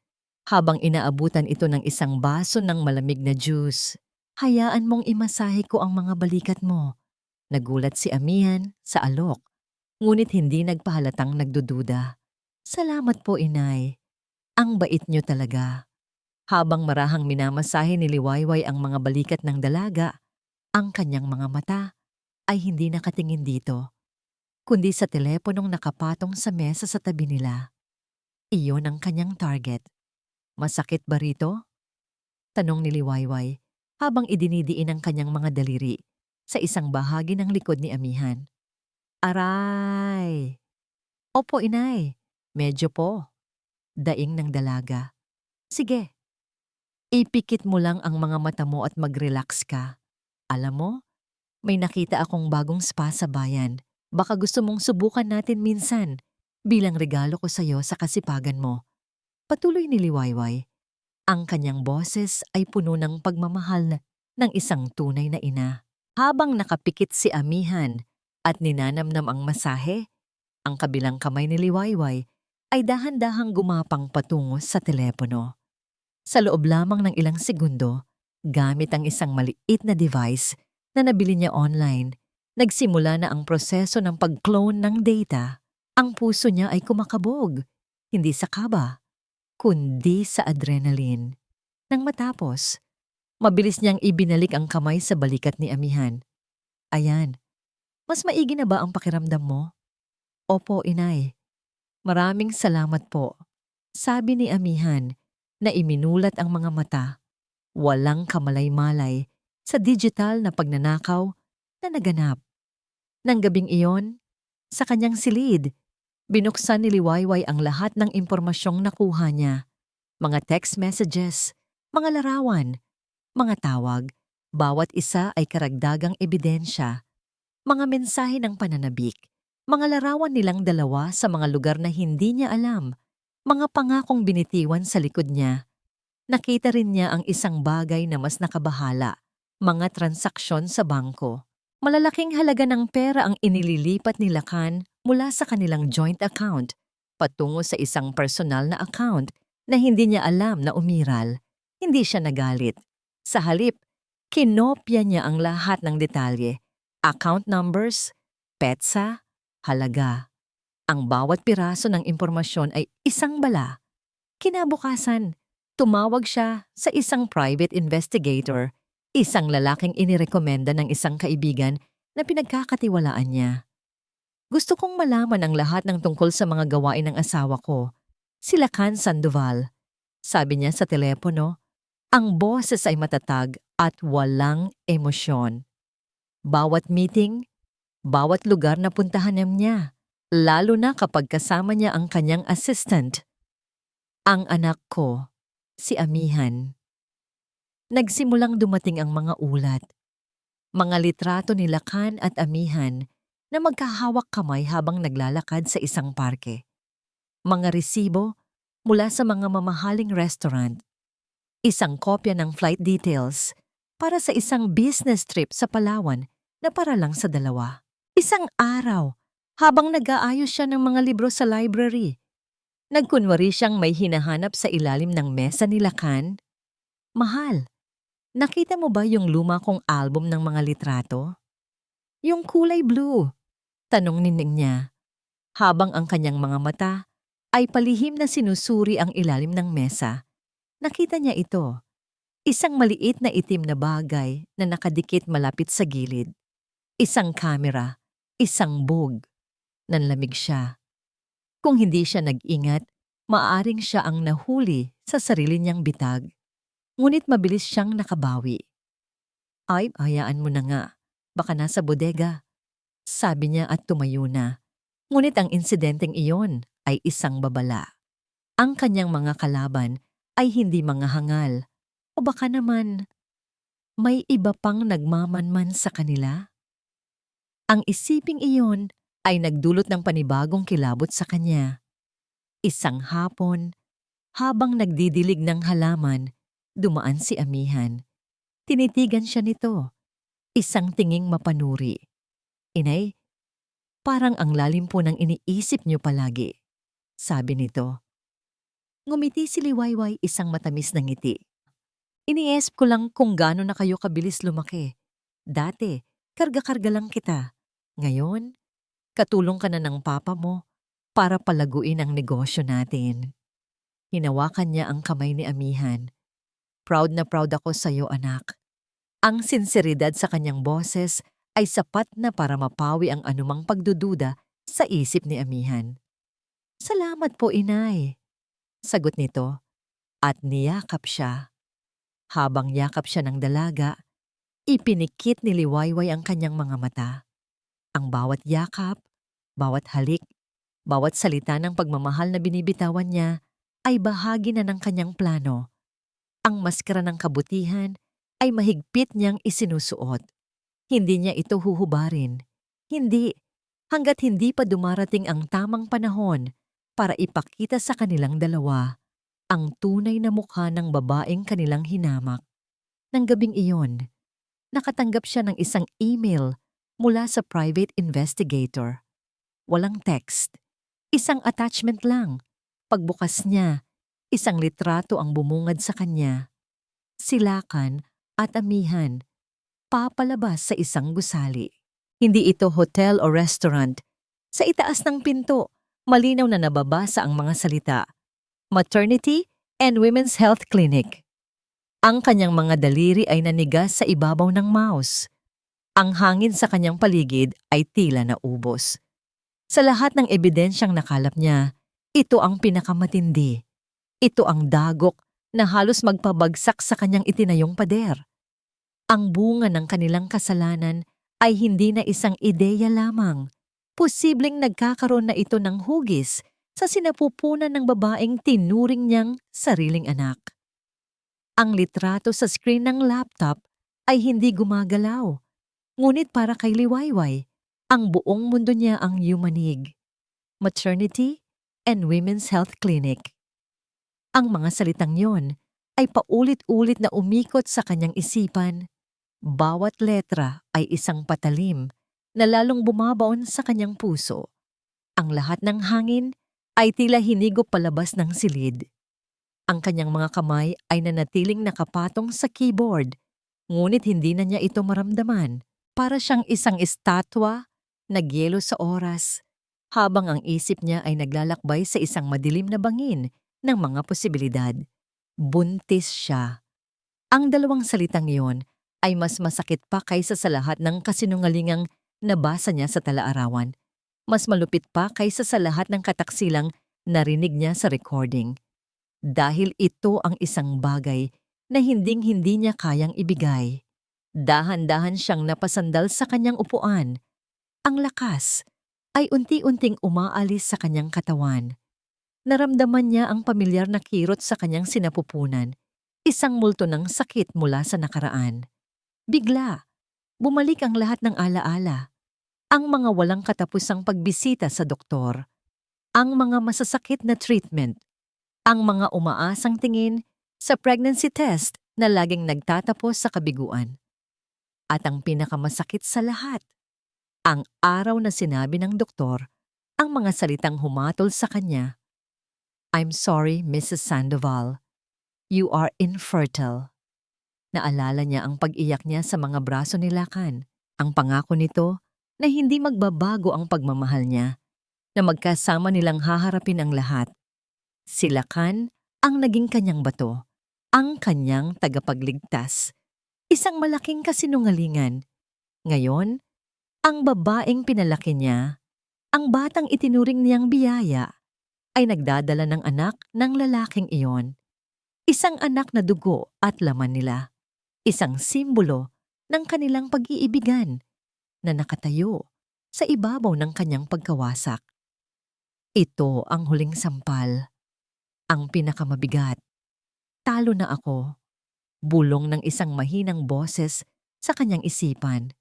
habang inaabutan ito ng isang baso ng malamig na juice. Hayaan mong imasahe ko ang mga balikat mo. Nagulat si Amihan sa alok, ngunit hindi nagpahalatang nagdududa. Salamat po, inay. Ang bait niyo talaga. Habang marahang minamasahe ni Liwayway ang mga balikat ng dalaga, ang kanyang mga mata ay hindi nakatingin dito, kundi sa teleponong nakapatong sa mesa sa tabi nila. Iyon ang kanyang target. Masakit ba rito? Tanong ni Liwayway habang idinidiin ang kanyang mga daliri sa isang bahagi ng likod ni Amihan. Aray! Opo, inay. Medyo po. Daing ng dalaga. Sige, ipikit mo lang ang mga mata mo at mag-relax ka. Alam mo, may nakita akong bagong spa sa bayan. Baka gusto mong subukan natin minsan bilang regalo ko sa'yo sa kasipagan mo. Patuloy ni Liwayway. Ang kanyang boses ay puno ng pagmamahal ng isang tunay na ina. Habang nakapikit si Amihan at ninanamnam ang masahe, ang kabilang kamay ni Liwayway ay dahan-dahang gumapang patungo sa telepono. Sa loob lamang ng ilang segundo, gamit ang isang maliit na device na nabili niya online, nagsimula na ang proseso ng pag-clone ng data. Ang puso niya ay kumakabog, hindi sa kaba, kundi sa adrenaline. Nang matapos, mabilis niyang ibinalik ang kamay sa balikat ni Amihan. Ayan, mas maigi na ba ang pakiramdam mo? Opo, inay. Maraming salamat po. Sabi ni Amihan na iminulat ang mga mata, walang kamalay-malay sa digital na pagnanakaw na naganap. Nang gabing iyon, sa kanyang silid, binuksan ni Liwayway ang lahat ng impormasyong nakuha niya. Mga text messages, mga larawan, mga tawag, bawat isa ay karagdagang ebidensya. Mga mensahe ng pananabik, mga larawan nilang dalawa sa mga lugar na hindi niya alam, mga pangakong binitiwan sa likod niya. Nakita rin niya ang isang bagay na mas nakabahala, mga transaksyon sa bangko. Malalaking halaga ng pera ang inililipat ni Lakan mula sa kanilang joint account patungo sa isang personal na account na hindi niya alam na umiral. Hindi siya nagalit. Sa halip, kinopya niya ang lahat ng detalye, account numbers, petsa, halaga. Ang bawat piraso ng impormasyon ay isang bala. Kinabukasan, tumawag siya sa isang private investigator, isang lalaking inirekomenda ng isang kaibigan na pinagkakatiwalaan niya. Gusto kong malaman ang lahat ng tungkol sa mga gawain ng asawa ko, si Lakan Sandoval. Sabi niya sa telepono, ang boses ay matatag at walang emosyon. Bawat meeting, bawat lugar na puntahan niya, lalo na kapag kasama niya ang kanyang assistant. Ang anak ko, si Amihan. Nagsimulang dumating ang mga ulat. Mga litrato ni Lakan at Amihan na magkahawak kamay habang naglalakad sa isang parke. Mga resibo mula sa mga mamahaling restaurant. Isang kopya ng flight details para sa isang business trip sa Palawan na para lang sa dalawa. Isang araw, habang nag-aayos siya ng mga libro sa library, nagkunwari siyang may hinahanap sa ilalim ng mesa ni Lakan. Mahal, nakita mo ba yung luma kong album ng mga litrato? Yung kulay blue, tanong nining niya, habang ang kanyang mga mata ay palihim na sinusuri ang ilalim ng mesa. Nakita niya ito, isang maliit na itim na bagay na nakadikit malapit sa gilid. Isang kamera, isang bug. Nanlamig siya. Kung hindi siya nag-ingat, maaring siya ang nahuli sa sarili niyang bitag. Ngunit mabilis siyang nakabawi. Ay, hayaan mo na nga. Baka nasa bodega. Sabi niya at tumayo na. Ngunit ang insidenteng iyon ay isang babala. Ang kanyang mga kalaban ay hindi mga hangal. O baka naman, may iba pang nagmamanman sa kanila? Ang isiping iyon ay nagdulot ng panibagong kilabot sa kanya. Isang hapon, habang nagdidilig ng halaman, dumaan si Amihan. Tinitigan siya nito, isang tinging mapanuri. Inay, parang ang lalim po ng iniisip niyo palagi, sabi nito. Ngumiti si Liwayway, isang matamis na ngiti. Iniisip ko lang kung gaano na kayo kabilis lumaki. Dati, karga-karga lang kita. Ngayon, katulong ka na ng papa mo para palaguin ang negosyo natin. Hinawakan niya ang kamay ni Amihan. Proud na proud ako sa iyo, anak. Ang sinseridad sa kanyang boses ay sapat na para mapawi ang anumang pagdududa sa isip ni Amihan. Salamat po, inay, sagot nito, at niyakap siya. Habang yakap siya ng dalaga, ipinikit ni Liwayway ang kanyang mga mata. Ang bawat yakap, bawat halik, bawat salita ng pagmamahal na binibitawan niya ay bahagi na ng kanyang plano. Ang maskara ng kabutihan ay mahigpit niyang isinusuot. Hindi niya ito huhubarin. Hindi, hanggat hindi pa dumarating ang tamang panahon para ipakita sa kanilang dalawa ang tunay na mukha ng babaeng kanilang hinamak. Nang gabing iyon, nakatanggap siya ng isang email mula sa private investigator. Walang text, isang attachment lang. Pagbukas niya, isang litrato ang bumungad sa kanya. Silakan at Amihan, papalabas sa isang gusali. Hindi ito hotel o restaurant. Sa itaas ng pinto, malinaw na nababasa ang mga salita. Maternity and Women's Health Clinic. Ang kanyang mga daliri ay nanigas sa ibabaw ng mouse. Ang hangin sa kanyang paligid ay tila naubos. Sa lahat ng ebidensyang nakalap niya, ito ang pinakamatindi. Ito ang dagok na halos magpabagsak sa kanyang itinayong pader. Ang bunga ng kanilang kasalanan ay hindi na isang ideya lamang. Posibleng nagkakaroon na ito ng hugis sa sinapupunan ng babaeng tinuring niyang sariling anak. Ang litrato sa screen ng laptop ay hindi gumagalaw. Ngunit para kay Liwayway, ang buong mundo niya ang yumanig. Maternity and Women's Health Clinic. Ang mga salitang yon ay paulit-ulit na umikot sa kanyang isipan. Bawat letra ay isang patalim na lalong bumabaon sa kanyang puso. Ang lahat ng hangin ay tila hinigop palabas ng silid. Ang kanyang mga kamay ay nanatiling nakapatong sa keyboard, ngunit hindi na niya ito maramdaman. Para siyang isang estatwa, nagyelo sa oras, habang ang isip niya ay naglalakbay sa isang madilim na bangin ng mga posibilidad. Buntis siya. Ang dalawang salitang iyon ay mas masakit pa kaysa sa lahat ng kasinungalingang nabasa niya sa talaarawan. Mas malupit pa kaysa sa lahat ng kataksilang narinig niya sa recording. Dahil ito ang isang bagay na hinding-hindi niya kayang ibigay. Dahan-dahan siyang napasandal sa kanyang upuan. Ang lakas ay unti-unting umaalis sa kanyang katawan. Naramdaman niya ang pamilyar na kirot sa kanyang sinapupunan, isang multo ng sakit mula sa nakaraan. Bigla, bumalik ang lahat ng alaala. Ang mga walang katapusang pagbisita sa doktor, ang mga masasakit na treatment, ang mga umaasang tingin sa pregnancy test na laging nagtatapos sa kabiguan. At ang pinakamasakit sa lahat, ang araw na sinabi ng doktor ang mga salitang humatol sa kanya. I'm sorry, Mrs. Sandoval. You are infertile. Naalala niya ang pag-iyak niya sa mga braso ni Lakan, ang pangako nito na hindi magbabago ang pagmamahal niya, na magkasama nilang haharapin ang lahat. Si Lakan ang naging kanyang bato, ang kanyang tagapagligtas. Isang malaking kasinungalingan. Ngayon, ang babaeng pinalaki niya, ang batang itinuring niyang biyaya, ay nagdadala ng anak ng lalaking iyon. Isang anak na dugo at laman nila. Isang simbolo ng kanilang pag-iibigan na nakatayo sa ibabaw ng kanyang pagkawasak. Ito ang huling sampal, ang pinakamabigat. Talo na ako. Bulong ng isang mahinang boses sa kanyang isipan.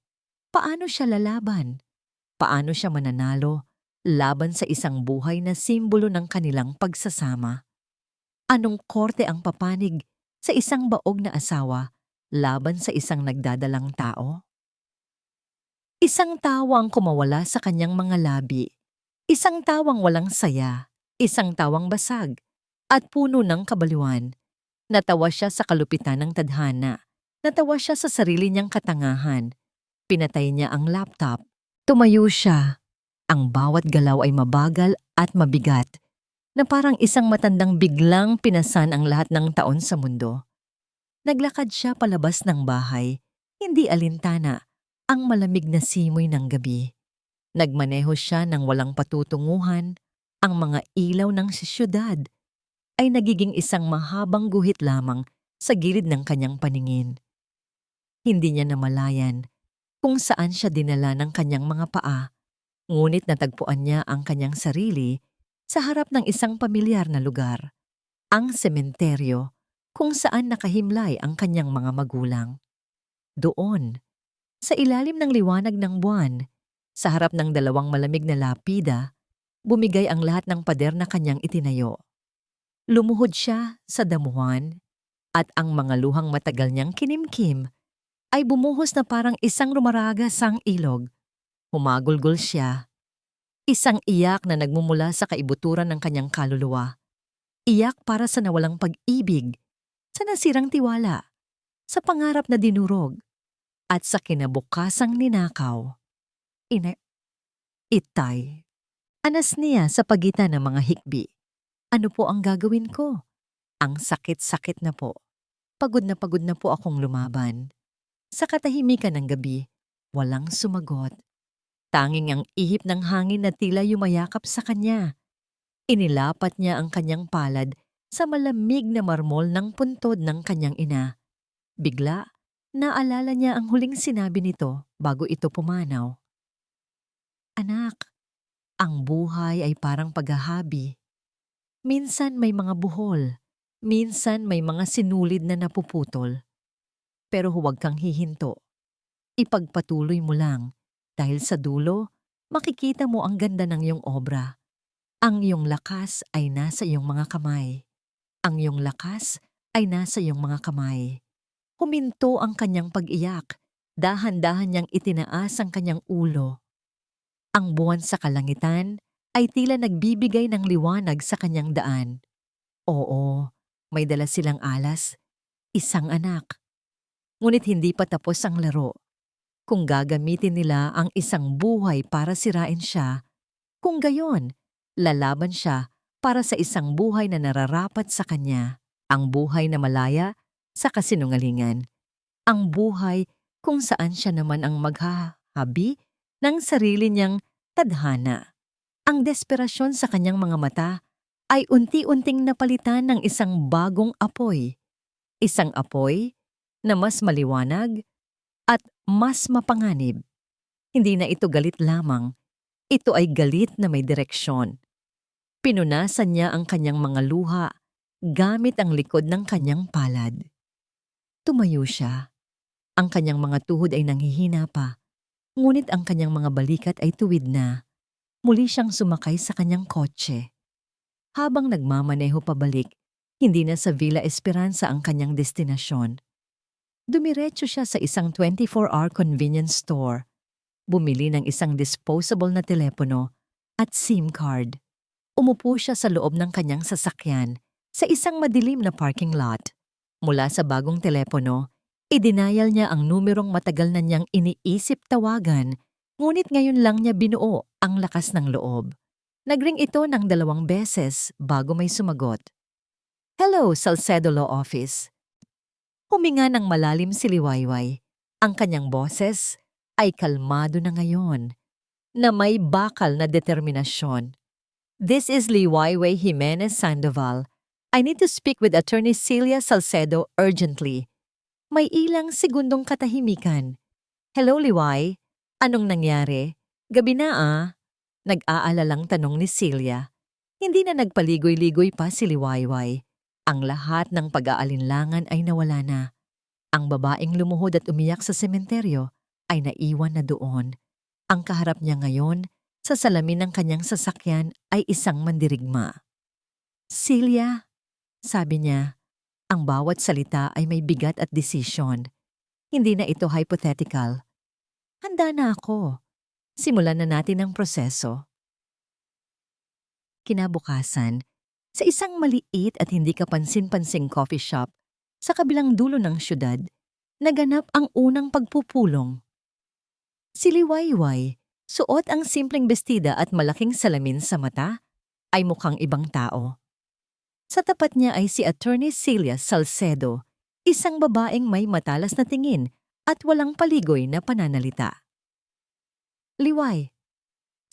Paano siya lalaban? Paano siya mananalo laban sa isang buhay na simbolo ng kanilang pagsasama? Anong korte ang papanig sa isang baog na asawa laban sa isang nagdadalang tao? Isang tawang kumawala sa kanyang mga labi, isang tawang walang saya, isang tawang basag, at puno ng kabaliwan. Natawa siya sa kalupitan ng tadhana, natawa siya sa sarili niyang katangahan. Pinatay niya ang laptop, tumayo siya. Ang bawat galaw ay mabagal at mabigat, na parang isang matandang biglang pinasan ang lahat ng taon sa mundo. Naglakad siya palabas ng bahay, hindi alintana, ang malamig na simoy ng gabi. Nagmaneho siya ng walang patutunguhan, ang mga ilaw ng siyudad ay nagiging isang mahabang guhit lamang sa gilid ng kanyang paningin. Hindi niya namalayan kung saan siya dinala ng kanyang mga paa, ngunit natagpuan niya ang kanyang sarili sa harap ng isang pamilyar na lugar, ang sementeryo kung saan nakahimlay ang kanyang mga magulang. Doon, sa ilalim ng liwanag ng buwan, sa harap ng dalawang malamig na lapida, bumigay ang lahat ng pader na kanyang itinayo. Lumuhod siya sa damuhan at ang mga luhang matagal niyang kinimkim ay bumuhos na parang isang rumaragasang ilog. Humagulgol siya. Isang iyak na nagmumula sa kaibuturan ng kanyang kaluluwa. Iyak para sa nawalang pag-ibig, sa nasirang tiwala, sa pangarap na dinurog, at sa kinabukasang ninakaw. Itay. Anas niya sa pagitan ng mga hikbi. Ano po ang gagawin ko? Ang sakit-sakit na po. Pagod na po akong lumaban. Sa katahimikan ng gabi, walang sumagot. Tanging ang ihip ng hangin na tila yumayakap sa kanya. Inilapat niya ang kanyang palad sa malamig na marmol ng puntod ng kanyang ina. Bigla, naalala niya ang huling sinabi nito bago ito pumanaw. Anak, ang buhay ay parang paghahabi. Minsan may mga buhol, minsan may mga sinulid na napuputol. Pero huwag kang hihinto. Ipagpatuloy mo lang. Dahil sa dulo, makikita mo ang ganda ng iyong obra. Ang iyong lakas ay nasa iyong mga kamay. Ang iyong lakas ay nasa iyong mga kamay. Huminto ang kanyang pag-iyak. Dahan-dahan niyang itinaas ang kanyang ulo. Ang buwan sa kalangitan ay tila nagbibigay ng liwanag sa kanyang daan. Oo, may dala silang alas, isang anak. Ngunit hindi pa tapos ang laro. Kung gagamitin nila ang isang buhay para sirain siya, kung gayon, lalaban siya para sa isang buhay na nararapat sa kanya, ang buhay na malaya sa kasinungalingan, ang buhay kung saan siya naman ang maghahabi ng sarili niyang tadhana. Ang desperasyon sa kanyang mga mata ay unti-unting napalitan ng isang bagong apoy. Isang apoy na mas maliwanag at mas mapanganib. Hindi na ito galit lamang, ito ay galit na may direksyon. Pinunasan niya ang kanyang mga luha gamit ang likod ng kanyang palad. Tumayo siya. Ang kanyang mga tuhod ay nanghihina pa, ngunit ang kanyang mga balikat ay tuwid na. Muli siyang sumakay sa kanyang kotse. Habang nagmamaneho pabalik, hindi na sa Villa Esperanza ang kanyang destinasyon. Dumiretso siya sa isang 24-hour convenience store. Bumili ng isang disposable na telepono at SIM card. Umupo siya sa loob ng kanyang sasakyan sa isang madilim na parking lot. Mula sa bagong telepono, idinayal niya ang numerong matagal na niyang iniisip tawagan, ngunit ngayon lang niya binuo ang lakas ng loob. Nagring ito ng 2 beses bago may sumagot. Hello, Salcedo Law Office. Huminga ng malalim si Liwayway. Ang kanyang boses ay kalmado na ngayon, na may bakal na determinasyon. This is Liwayway Jimenez Sandoval. I need to speak with Attorney Celia Salcedo urgently. May ilang segundong katahimikan. Hello, Liway. Anong nangyari? Gabi na Nag-aalalang tanong ni Celia. Hindi na nagpaligoy-ligoy pa si Liwayway. Ang lahat ng pag-aalinlangan ay nawala na. Ang babaeng lumuhod at umiyak sa sementeryo ay naiwan na doon. Ang kaharap niya ngayon sa salamin ng kanyang sasakyan ay isang mandirigma. Celia, sabi niya, ang bawat salita ay may bigat at desisyon. Hindi na ito hypothetical. Handa na ako. Simulan na natin ang proseso. Kinabukasan, sa isang maliit at hindi kapansin-pansing coffee shop sa kabilang dulo ng syudad, naganap ang unang pagpupulong. Si Liwayway, suot ang simpleng bestida at malaking salamin sa mata, ay mukhang ibang tao. Sa tapat niya ay si Attorney Celia Salcedo, isang babaeng may matalas na tingin at walang paligoy na pananalita. Liway,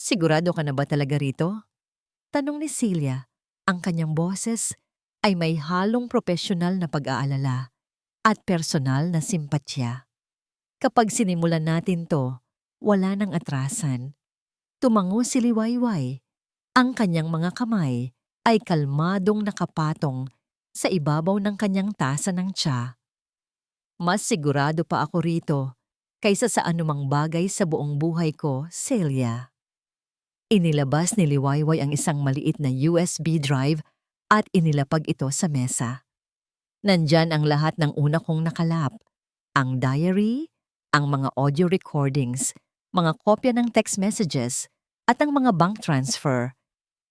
sigurado ka na ba talaga rito? Tanong ni Celia. Ang kanyang boses ay may halong profesional na pag-aalala at personal na simpatya. Kapag sinimulan natin to, wala nang atrasan. Tumango si Liwayway. Ang kanyang mga kamay ay kalmadong nakapatong sa ibabaw ng kanyang tasa ng tsa. Mas sigurado pa ako rito kaysa sa anumang bagay sa buong buhay ko, Celia. Inilabas ni Liwayway ang isang maliit na USB drive at inilapag ito sa mesa. Nandyan ang lahat ng una kong nakalap. Ang diary, ang mga audio recordings, mga kopya ng text messages, at ang mga bank transfer.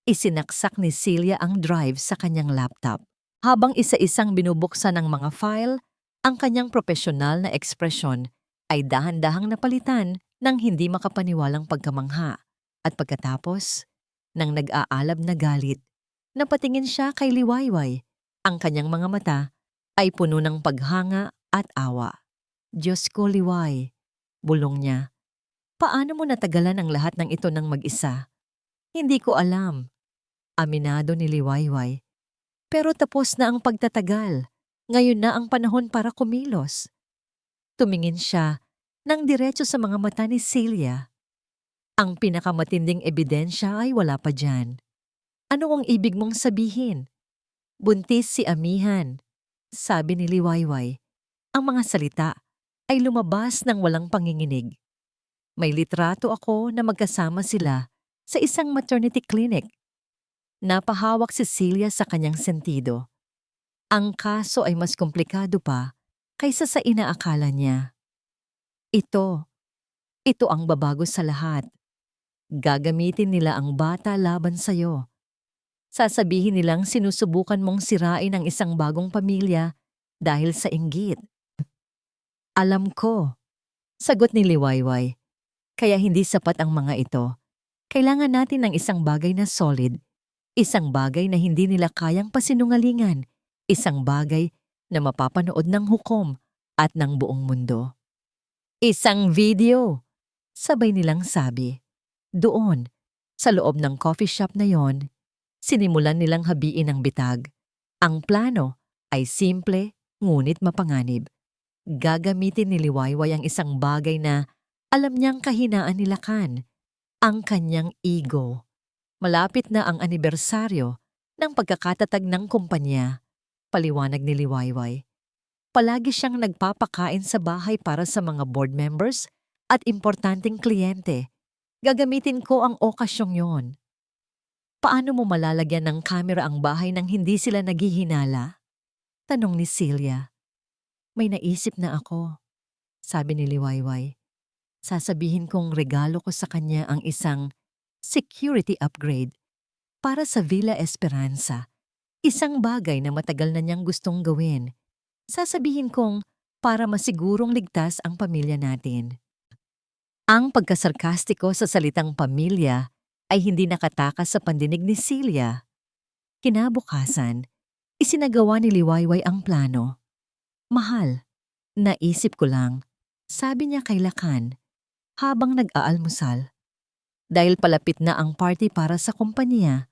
Isinaksak ni Celia ang drive sa kanyang laptop. Habang isa-isang binubuksan ang mga file, ang kanyang profesional na ekspresyon ay dahan-dahang napalitan ng hindi makapaniwalang pagkamangha. At pagkatapos, nang nag-aalab na galit, napatingin siya kay Liwayway. Ang kanyang mga mata ay puno ng paghanga at awa. Diyos ko, Liway, bulong niya. Paano mo natagalan ang lahat ng ito ng mag-isa? Hindi ko alam. Aminado ni Liwayway. Pero tapos na ang pagtatagal. Ngayon na ang panahon para kumilos. Tumingin siya nang diretso sa mga mata ni Celia. Ang pinakamatinding ebidensya ay wala pa dyan. Ano ang ibig mong sabihin? Buntis si Amihan, sabi ni Liwayway. Ang mga salita ay lumabas ng walang panginginig. May litrato ako na magkasama sila sa isang maternity clinic. Napahawak si Celia sa kanyang sentido. Ang kaso ay mas komplikado pa kaysa sa inaakala niya. Ito ang babago sa lahat. Gagamitin nila ang bata laban sa'yo. Sasabihin nilang sinusubukan mong sirain ang isang bagong pamilya dahil sa inggit. Alam ko, sagot ni Liwayway. Kaya hindi sapat ang mga ito. Kailangan natin ng isang bagay na solid. Isang bagay na hindi nila kayang pasinungalingan. Isang bagay na mapapanood ng hukom at ng buong mundo. Isang video, sabay nilang sabi. Doon, sa loob ng coffee shop na yon, sinimulan nilang habiin ang bitag. Ang plano ay simple ngunit mapanganib. Gagamitin ni Liwayway ang isang bagay na alam niyang kahinaan ni Lakan, ang kanyang ego. Malapit na ang anibersaryo ng pagkakatatag ng kumpanya, paliwanag ni Liwayway. Palagi siyang nagpapakain sa bahay para sa mga board members at importanteng kliyente. Gagamitin ko ang okasyong yon. Paano mo malalagyan ng kamera ang bahay nang hindi sila naghihinala? Tanong ni Celia. May naisip na ako, sabi ni Liwayway. Sasabihin kong regalo ko sa kanya ang isang security upgrade para sa Villa Esperanza. Isang bagay na matagal na niyang gustong gawin. Sasabihin kong para masigurong ligtas ang pamilya natin. Ang pagkasarkastiko sa salitang pamilya ay hindi nakatakas sa pandinig ni Celia. Kinabukasan, isinagawa ni Liwayway ang plano. Mahal, naisip ko lang, sabi niya kay Lakan habang nag-aalmusal. Dahil palapit na ang party para sa kumpanya,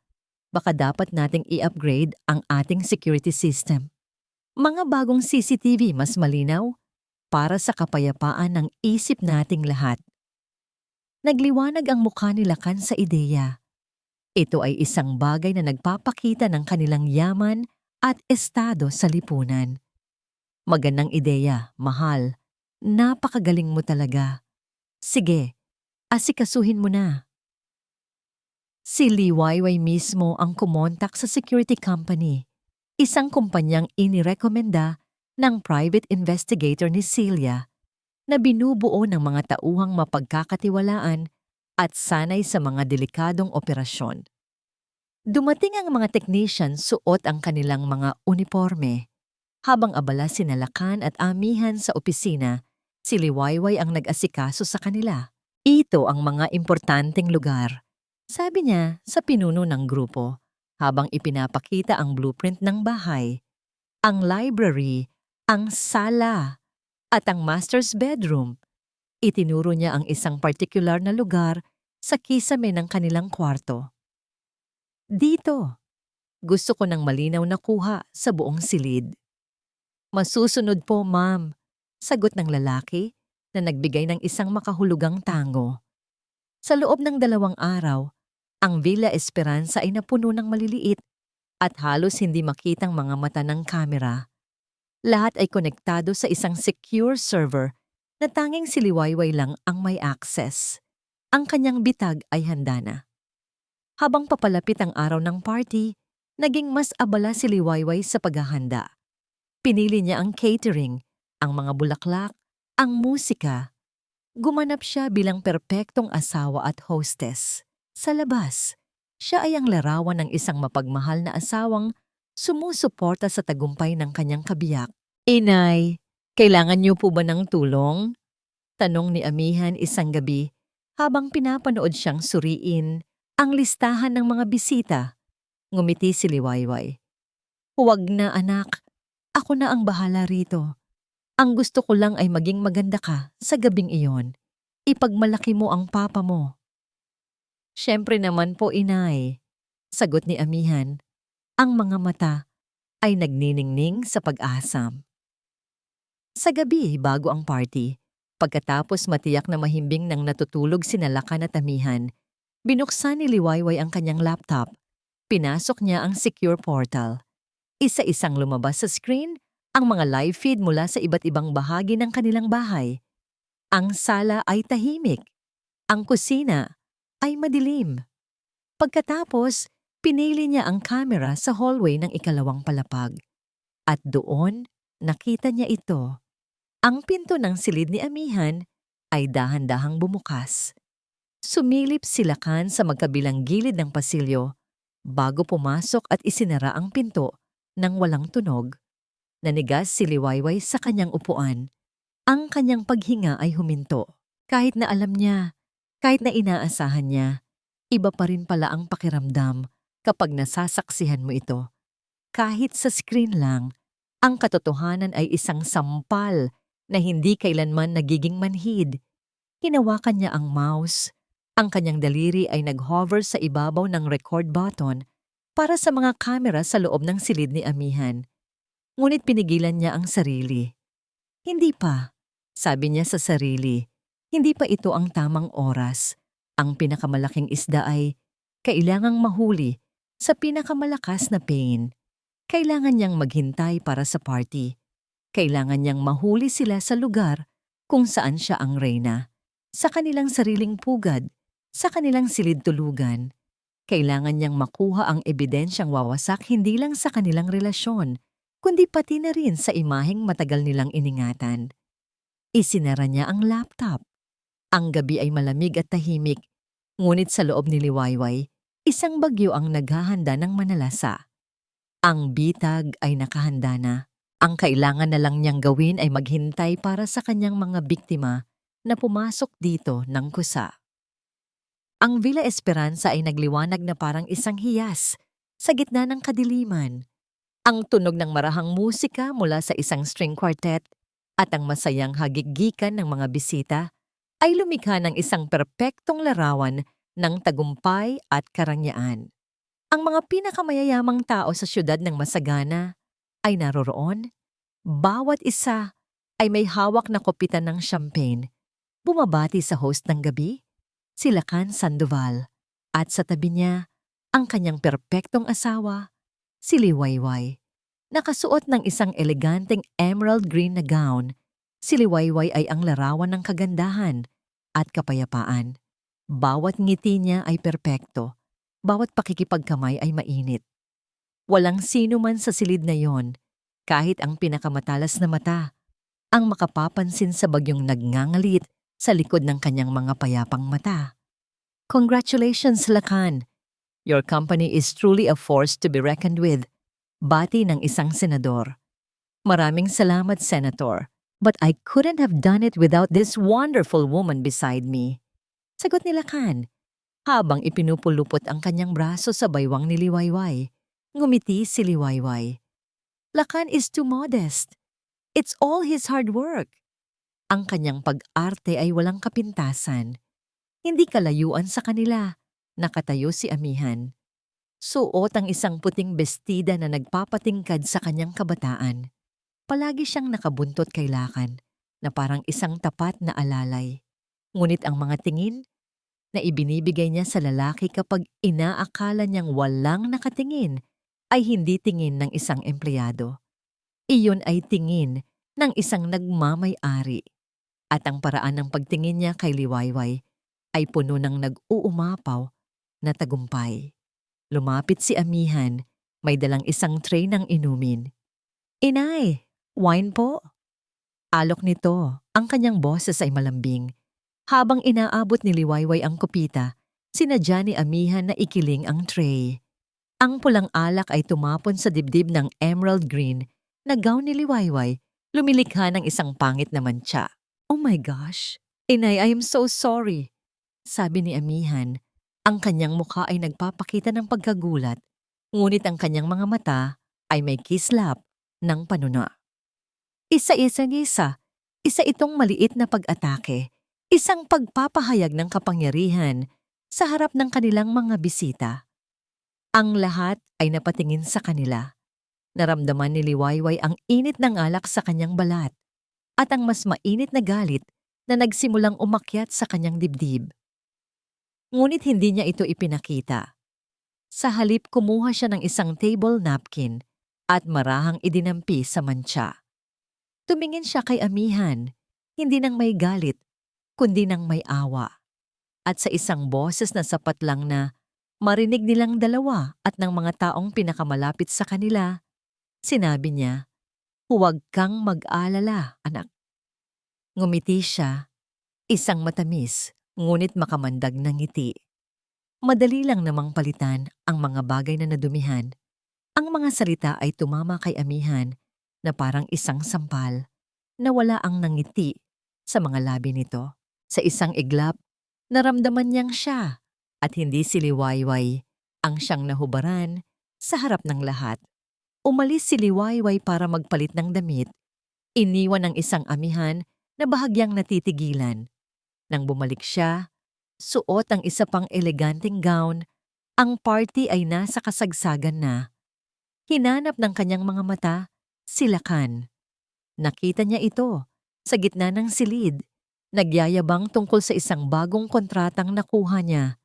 baka dapat nating i-upgrade ang ating security system. Mga bagong CCTV mas malinaw para sa kapayapaan ng isip nating lahat. Nagliwanag ang mukha ni Lakan sa ideya. Ito ay isang bagay na nagpapakita ng kanilang yaman at estado sa lipunan. Magandang ideya, mahal. Napakagaling mo talaga. Sige, Asikasuhin mo na. Si Liwayway mismo ang kumontak sa security company, isang kumpanyang inirekomenda ng private investigator ni Celia na binubuo ng mga tauhang mapagkakatiwalaan at sanay sa mga delikadong operasyon. Dumating ang mga technician suot ang kanilang mga uniforme. Habang abala sina Lakan at Amihan sa opisina, si Liwayway ang nag-asikaso sa kanila. Ito ang mga importanteng lugar, sabi niya sa pinuno ng grupo habang ipinapakita ang blueprint ng bahay, ang library, ang sala, at ang master's bedroom. Itinuro niya ang isang particular na lugar sa kisame ng kanilang kwarto. Dito, gusto ko ng malinaw na kuha sa buong silid. Masusunod po, ma'am, sagot ng lalaki na nagbigay ng isang makahulugang tango. Sa loob ng 2 araw, ang Villa Esperanza ay napuno ng maliliit at halos hindi makitang mga mata ng kamera. Lahat ay konektado sa isang secure server na tanging si Liwayway lang ang may access. Ang kanyang bitag ay handa na. Habang papalapit ang araw ng party, naging mas abala si Liwayway sa paghahanda. Pinili niya ang catering, ang mga bulaklak, ang musika. Gumanap siya bilang perpektong asawa at hostess. Sa labas, siya ay ang larawan ng isang mapagmahal na asawang sumusuporta sa tagumpay ng kanyang kabiyak. Inay, kailangan niyo po ba ng tulong? Tanong ni Amihan isang gabi habang pinapanood siyang suriin ang listahan ng mga bisita. Ngumiti si Liwayway. Huwag na anak, ako na ang bahala rito. Ang gusto ko lang ay maging maganda ka sa gabing iyon. Ipagmalaki mo ang papa mo. Siyempre naman po, inay, sagot ni Amihan. Ang mga mata ay nagniningning sa pag-asam. Sa gabi bago ang party, pagkatapos matiyak na mahimbing nang natutulog sina Lakan at Amihan, binuksan ni Liwayway ang kanyang laptop. Pinasok niya ang secure portal. Isa-isang lumabas sa screen ang mga live feed mula sa iba't ibang bahagi ng kanilang bahay. Ang sala ay tahimik. Ang kusina ay madilim. Pagkatapos, pinili niya ang camera sa hallway ng 2nd palapag. At doon, nakita niya ito. Ang pinto ng silid ni Amihan ay dahan-dahang bumukas. Sumilip si Lakan sa magkabilang gilid ng pasilyo bago pumasok at isinara ang pinto nang walang tunog. Nanigas si Liwayway sa kanyang upuan. Ang kanyang paghinga ay huminto. Kahit na alam niya, kahit na inaasahan niya, iba pa rin pala ang pakiramdam kapag nasasaksihan mo ito. Kahit sa screen lang, ang katotohanan ay isang sampal na hindi kailanman nagiging manhid. Hinawakan niya ang mouse. Ang kanyang daliri ay nag-hover sa ibabaw ng record button para sa mga kamera sa loob ng silid ni Amihan. Ngunit pinigilan niya ang sarili. Hindi pa, sabi niya sa sarili. Hindi pa ito ang tamang oras. Ang pinakamalaking isda ay kailangang mahuli sa pinakamalakas na pain. Kailangan niyang maghintay para sa party. Kailangan niyang mahuli sila sa lugar kung saan siya ang reyna. Sa kanilang sariling pugad, sa kanilang silid tulugan. Kailangan niyang makuha ang ebidensyang wawasak hindi lang sa kanilang relasyon, kundi pati na rin sa imaheng matagal nilang iningatan. Isinara niya ang laptop. Ang gabi ay malamig at tahimik, ngunit sa loob ni Liwayway, isang bagyo ang naghahanda ng manalasa. Ang bitag ay nakahanda na. Ang kailangan na lang niyang gawin ay maghintay para sa kanyang mga biktima na pumasok dito ng kusa. Ang Villa Esperanza ay nagliwanag na parang isang hiyas sa gitna ng kadiliman. Ang tunog ng marahang musika mula sa isang string quartet at ang masayang hagiggikan ng mga bisita ay lumikha ng isang perpektong larawan ng tagumpay at karangyaan. Ang mga pinakamayayamang tao sa syudad ng masagana ay naroroon. Bawat isa ay may hawak na kopitan ng champagne. Bumabati sa host ng gabi, si Lakan Sandoval, at sa tabi niya, ang kanyang perpektong asawa, si Liwayway. Nakasuot ng isang eleganteng emerald green na gown, si Liwayway ay ang larawan ng kagandahan at kapayapaan. Bawat ngiti niya ay perpekto. Bawat pakikipagkamay ay mainit. Walang sino man sa silid na yon, kahit ang pinakamatalas na mata, ang makapapansin sa bagyong nagngangalit sa likod ng kanyang mga payapang mata. Congratulations, Lacan! Your company is truly a force to be reckoned with. Bati ng isang senador. Maraming salamat, Senator. But I couldn't have done it without this wonderful woman beside me. Sagot ni Lacan, habang ipinupulupot ang kanyang braso sa baywang ni Liwayway. Ngumiti si Liwayway. Lacan is too modest. It's all his hard work. Ang kanyang pag-arte ay walang kapintasan. Hindi kalayuan sa kanila. Nakatayo si Amihan. Suot ang isang puting bestida na nagpapatingkad sa kanyang kabataan. Palagi siyang nakabuntot kay Lacan na parang isang tapat na alalay. Ngunit ang mga tingin na ibinibigay niya sa lalaki kapag inaakala niyang walang nakatingin ay hindi tingin ng isang empleyado. Iyon ay tingin ng isang nagmamay-ari. At ang paraan ng pagtingin niya kay Liwayway ay puno ng nag-uumapaw na tagumpay. Lumapit si Amihan, may dalang isang tray ng inumin. Inay, wine po? Alok nito, ang kanyang boses ay malambing. Habang inaabot ni Liwayway ang kupita, sinadya ni Amihan na ikiling ang tray. Ang pulang alak ay tumapon sa dibdib ng emerald green na gown ni Liwayway, lumilikha ng isang pangit na mantsa. Oh my gosh, Inay, I am so sorry, sabi ni Amihan. Ang kanyang mukha ay nagpapakita ng pagkagulat, ngunit ang kanyang mga mata ay may kislap ng panuna. Isa itong maliit na pag-atake, isang pagpapahayag ng kapangyarihan sa harap ng kanilang mga bisita. Ang lahat ay napatingin sa kanila. Naramdaman ni Liwayway ang init ng alak sa kanyang balat at ang mas mainit na galit na nagsimulang umakyat sa kanyang dibdib. Ngunit hindi niya ito ipinakita. Sa halip kumuha siya ng isang table napkin at marahang idinampi sa mantsa. Tumingin siya kay Amihan, hindi nang may galit, kundi nang may awa. At sa isang boses na sapat lang na marinig nilang dalawa at ng mga taong pinakamalapit sa kanila, sinabi niya, "Huwag kang mag-alala, anak." Ngumiti siya, isang matamis, ngunit makamandag na ngiti. Madali lang namang palitan ang mga bagay na nadumihan. Ang mga salita ay tumama kay Amihan na parang isang sampal na wala ang nangiti sa mga labi nito. Sa isang iglap, naramdaman niyang siya at hindi si Liwayway ang siyang nahubaran sa harap ng lahat. Umalis si Liwayway para magpalit ng damit. Iniwan ang isang Amihan na bahagyang natitigilan. Nang bumalik siya, suot ang isa pang eleganteng gown, ang party ay nasa kasagsagan na. Hinanap ng kanyang mga mata si Lacan. Nakita niya ito sa gitna ng silid, nagyayabang tungkol sa isang bagong kontratang nakuha niya.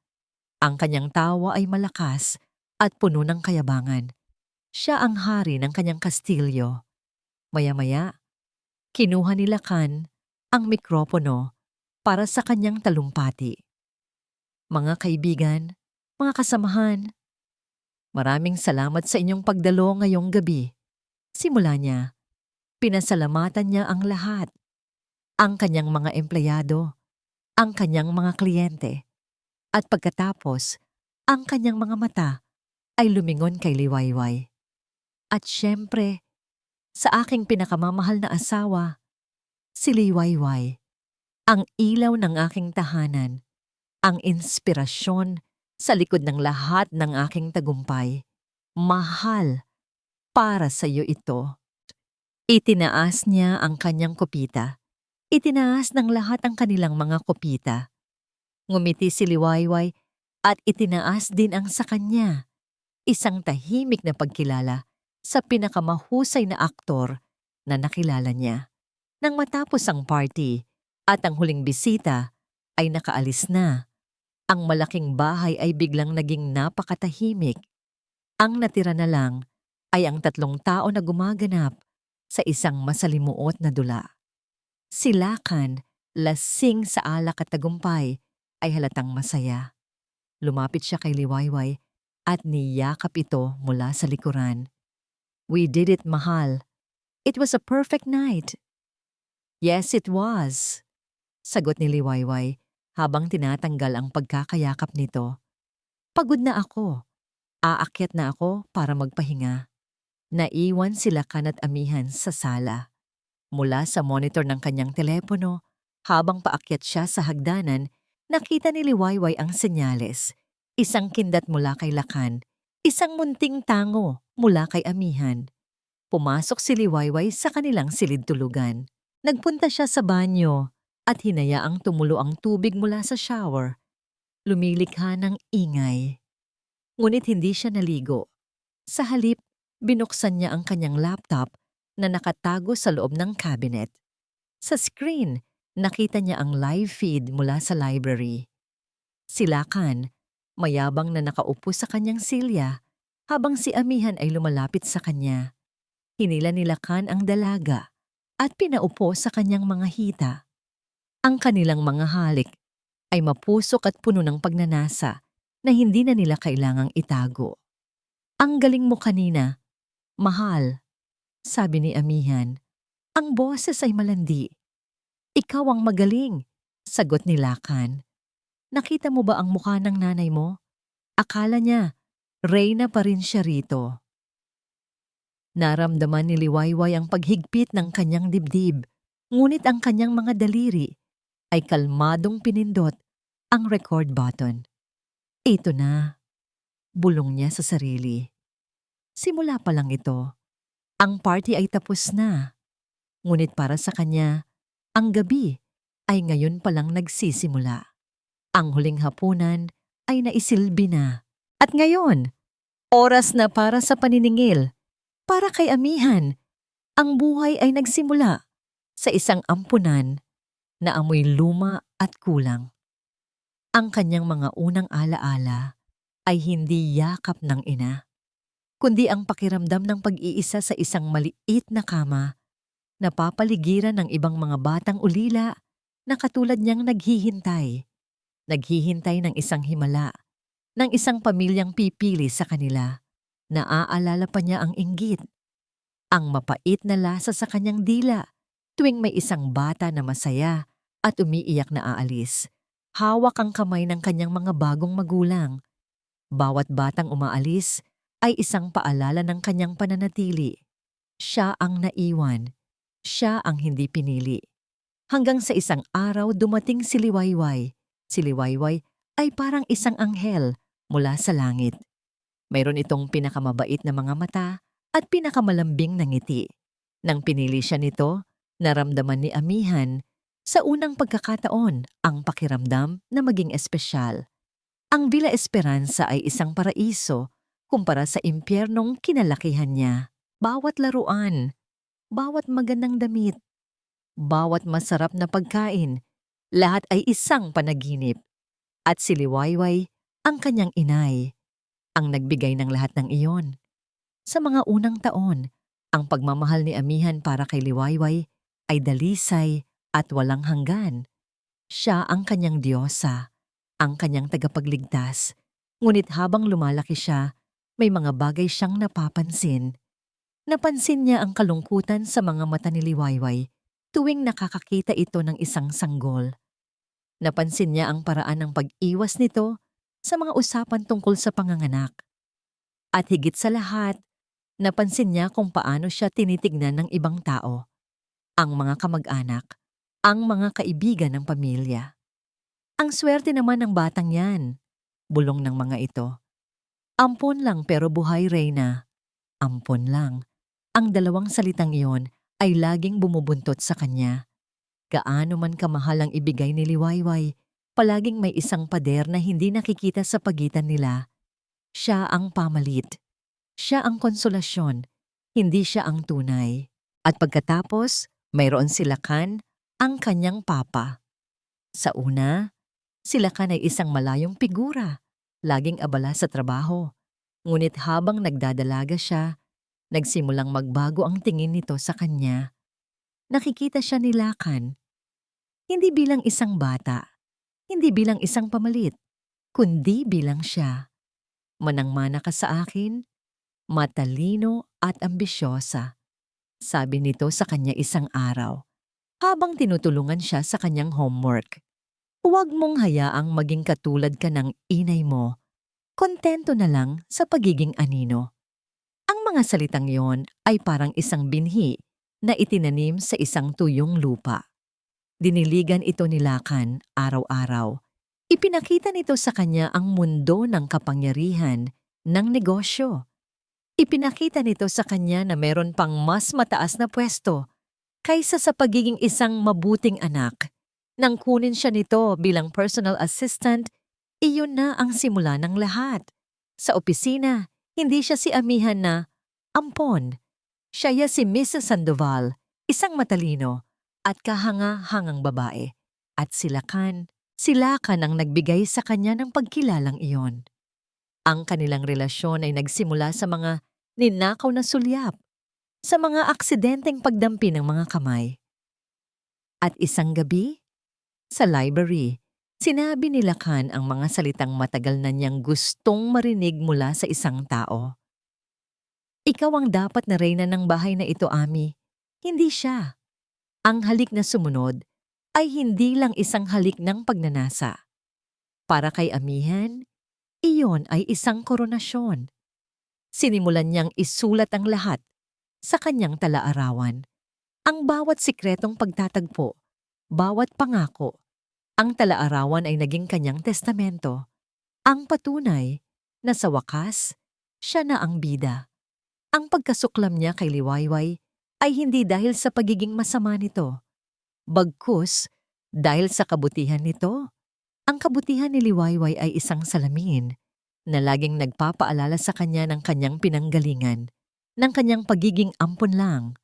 Ang kanyang tawa ay malakas at puno ng kayabangan. Siya ang hari ng kanyang kastilyo. Maya-maya, kinuha ni Lacan ang mikropono para sa kanyang talumpati. Mga kaibigan, mga kasamahan, maraming salamat sa inyong pagdalo ngayong gabi. Simula niya, pinasalamatan niya ang lahat. Ang kanyang mga empleyado, ang kanyang mga kliyente, at pagkatapos, ang kanyang mga mata ay lumingon kay Liwayway. At syempre, sa aking pinakamamahal na asawa, si Liwayway, ang ilaw ng aking tahanan, ang inspirasyon sa likod ng lahat ng aking tagumpay. Mahal, para sa iyo ito. Itinaas niya ang kanyang kopita. Itinaas ng lahat ang kanilang mga kopita. Ngumiti si Liwayway at itinaas din ang sa kanya. Isang tahimik na pagkilala sa pinakamahusay na aktor na nakilala niya. Nang matapos ang party at ang huling bisita ay nakaalis na, ang malaking bahay ay biglang naging napakatahimik. Ang natira na lang ay ang 3 tao na gumaganap sa isang masalimuot na dula. Si Lacan, lasing sa alak at tagumpay, ay halatang masaya. Lumapit siya kay Liwayway at niyakap ito mula sa likuran. "We did it, mahal. It was a perfect night." "Yes, it was," sagot ni Liwayway habang tinatanggal ang pagkakayakap nito. "Pagod na ako. Aakyat na ako para magpahinga." Naiwan sila kan at amihan sa sala. Mula sa monitor ng kanyang telepono, habang paakyat siya sa hagdanan, nakita ni Liwayway ang senyales. Isang kindat mula kay Lakan, isang munting tango mula kay amihan. Pumasok si Liwayway sa kanilang silid-tulugan. Nagpunta siya sa banyo at hinayaang tumulo ang tubig mula sa shower. Lumilikha ng ingay. Ngunit hindi siya naligo. Sa halip, binuksan niya ang kanyang laptop na nakatago sa loob ng cabinet. Sa screen, nakita niya ang live feed mula sa library. Si Lakan, mayabang na nakaupo sa kanyang silya habang si amihan ay lumalapit sa kanya. Hinila ni Lakan ang dalaga at pinaupo sa kanyang mga hita. Ang kanilang mga halik ay mapusok at puno ng pagnanasa na hindi na nila kailangang itago. "Ang galing mo kanina, mahal," sabi ni amihan. "Ang boses ay malandi." "Ikaw ang magaling," sagot ni Lakan. "Nakita mo ba ang mukha ng nanay mo? Akala niya, reyna pa rin siya rito." Naramdaman ni Liwayway ang paghigpit ng kanyang dibdib, ngunit ang kanyang mga daliri ay kalmadong pinindot ang record button. "Ito na," bulong niya sa sarili. Simula pa lang ito. Ang party ay tapos na. Ngunit para sa kanya, ang gabi ay ngayon palang nagsisimula. Ang huling hapunan ay naisilbi na. At ngayon, oras na para sa paniningil. Para kay amihan, ang buhay ay nagsimula sa isang ampunan na amoy luma at kulang. Ang kanyang mga unang alaala ay hindi yakap ng ina, kundi ang pakiramdam ng pag-iisa sa isang maliit na kama, napapaligiran ng ibang mga batang ulila na katulad niyang naghihintay. Naghihintay ng isang himala, ng isang pamilyang pipili sa kanila. Naaalala pa niya ang inggit, ang mapait na lasa sa kanyang dila tuwing may isang bata na masaya at umiiyak na aalis. Hawak ang kamay ng kanyang mga bagong magulang. Bawat batang umaalis ay isang paalala ng kanyang pananatili. Siya ang naiwan. Siya ang hindi pinili. Hanggang sa isang araw dumating si Liwayway. Si Liwayway ay parang isang anghel mula sa langit. Mayroon itong pinakamabait na mga mata at pinakamalambing na ngiti. Nang pinili siya nito, naramdaman ni amihan sa unang pagkakataon ang pakiramdam na maging espesyal. Ang Villa Esperanza ay isang paraiso kumpara sa impyernong kinalakihan niya. Bawat laruan, bawat magandang damit, bawat masarap na pagkain, lahat ay isang panaginip. At si Liwayway, ang kanyang inay, ang nagbigay ng lahat ng iyon. Sa mga unang taon, ang pagmamahal ni amihan para kay Liwayway ay dalisay at walang hanggan. Siya ang kanyang diyosa, ang kanyang tagapagligtas. Ngunit habang lumalaki siya, may mga bagay siyang napapansin. Napansin niya ang kalungkutan sa mga mata ni Liwayway tuwing nakakakita ito ng isang sanggol. Napansin niya ang paraan ng pag-iwas nito sa mga usapan tungkol sa panganganak. At higit sa lahat, napansin niya kung paano siya tinitignan ng ibang tao, ang mga kamag-anak, ang mga kaibigan ng pamilya. Ang swerte naman ng batang yan, bulong ng mga ito. Ampon lang pero buhay, Reyna. Ampon lang. Ang dalawang salitang iyon ay laging bumubuntot sa kanya. Gaano man kamahal ang ibigay ni Liwayway, palaging may isang pader na hindi nakikita sa pagitan nila. Siya ang pamalit. Siya ang konsolasyon, hindi siya ang tunay. At pagkatapos, mayroon si Lakan, ang kanyang papa. Sa una, si Lakan ay isang malayong figura, laging abala sa trabaho. Ngunit habang nagdadalaga siya, nagsimulang magbago ang tingin nito sa kanya. Nakikita siya ni Lakan, hindi bilang isang bata, hindi bilang isang pamalit, kundi bilang siya. Manang-mana ka sa akin, matalino at ambisyosa, sabi nito sa kanya isang araw, habang tinutulungan siya sa kanyang homework. Huwag mong hayaang maging katulad ka ng inay mo, kontento na lang sa pagiging anino. Ang mga salitang yon ay parang isang binhi na itinanim sa isang tuyong lupa. Diniligan ito ni Lakan araw-araw. Ipinakita nito sa kanya ang mundo ng kapangyarihan ng negosyo. Ipinakita nito sa kanya na meron pang mas mataas na pwesto kaysa sa pagiging isang mabuting anak. Nang kunin siya nito bilang personal assistant, iyon na ang simula ng lahat. Sa opisina, hindi siya si amihan na ampon. Siya si Mrs. Sandoval, isang matalino at kahanga-hangang babae. At sila kan ang nagbigay sa kanya ng pagkilalang iyon. Ang kanilang relasyon ay nagsimula sa mga ninakaw na sulyap, sa mga aksidenteng pagdampi ng mga kamay. At isang gabi, sa library, sinabi ni Lakan ang mga salitang matagal na niyang gustong marinig mula sa isang tao. Ikaw ang dapat na reyna ng bahay na ito, Ami. Hindi siya. Ang halik na sumunod ay hindi lang isang halik ng pagnanasa. Para kay amihan, iyon ay isang koronasyon. Sinimulan niyang isulat ang lahat sa kanyang talaarawan. Ang bawat sikretong pagtatagpo, bawat pangako, ang talaarawan ay naging kanyang testamento. Ang patunay na sa wakas, siya na ang bida. Ang pagkasuklam niya kay Liwayway ay hindi dahil sa pagiging masama nito. Bagkus, dahil sa kabutihan nito. Ang kabutihan ni Liwayway ay isang salamin na laging nagpapaalala sa kanya ng kanyang pinanggalingan, ng kanyang pagiging ampon lang.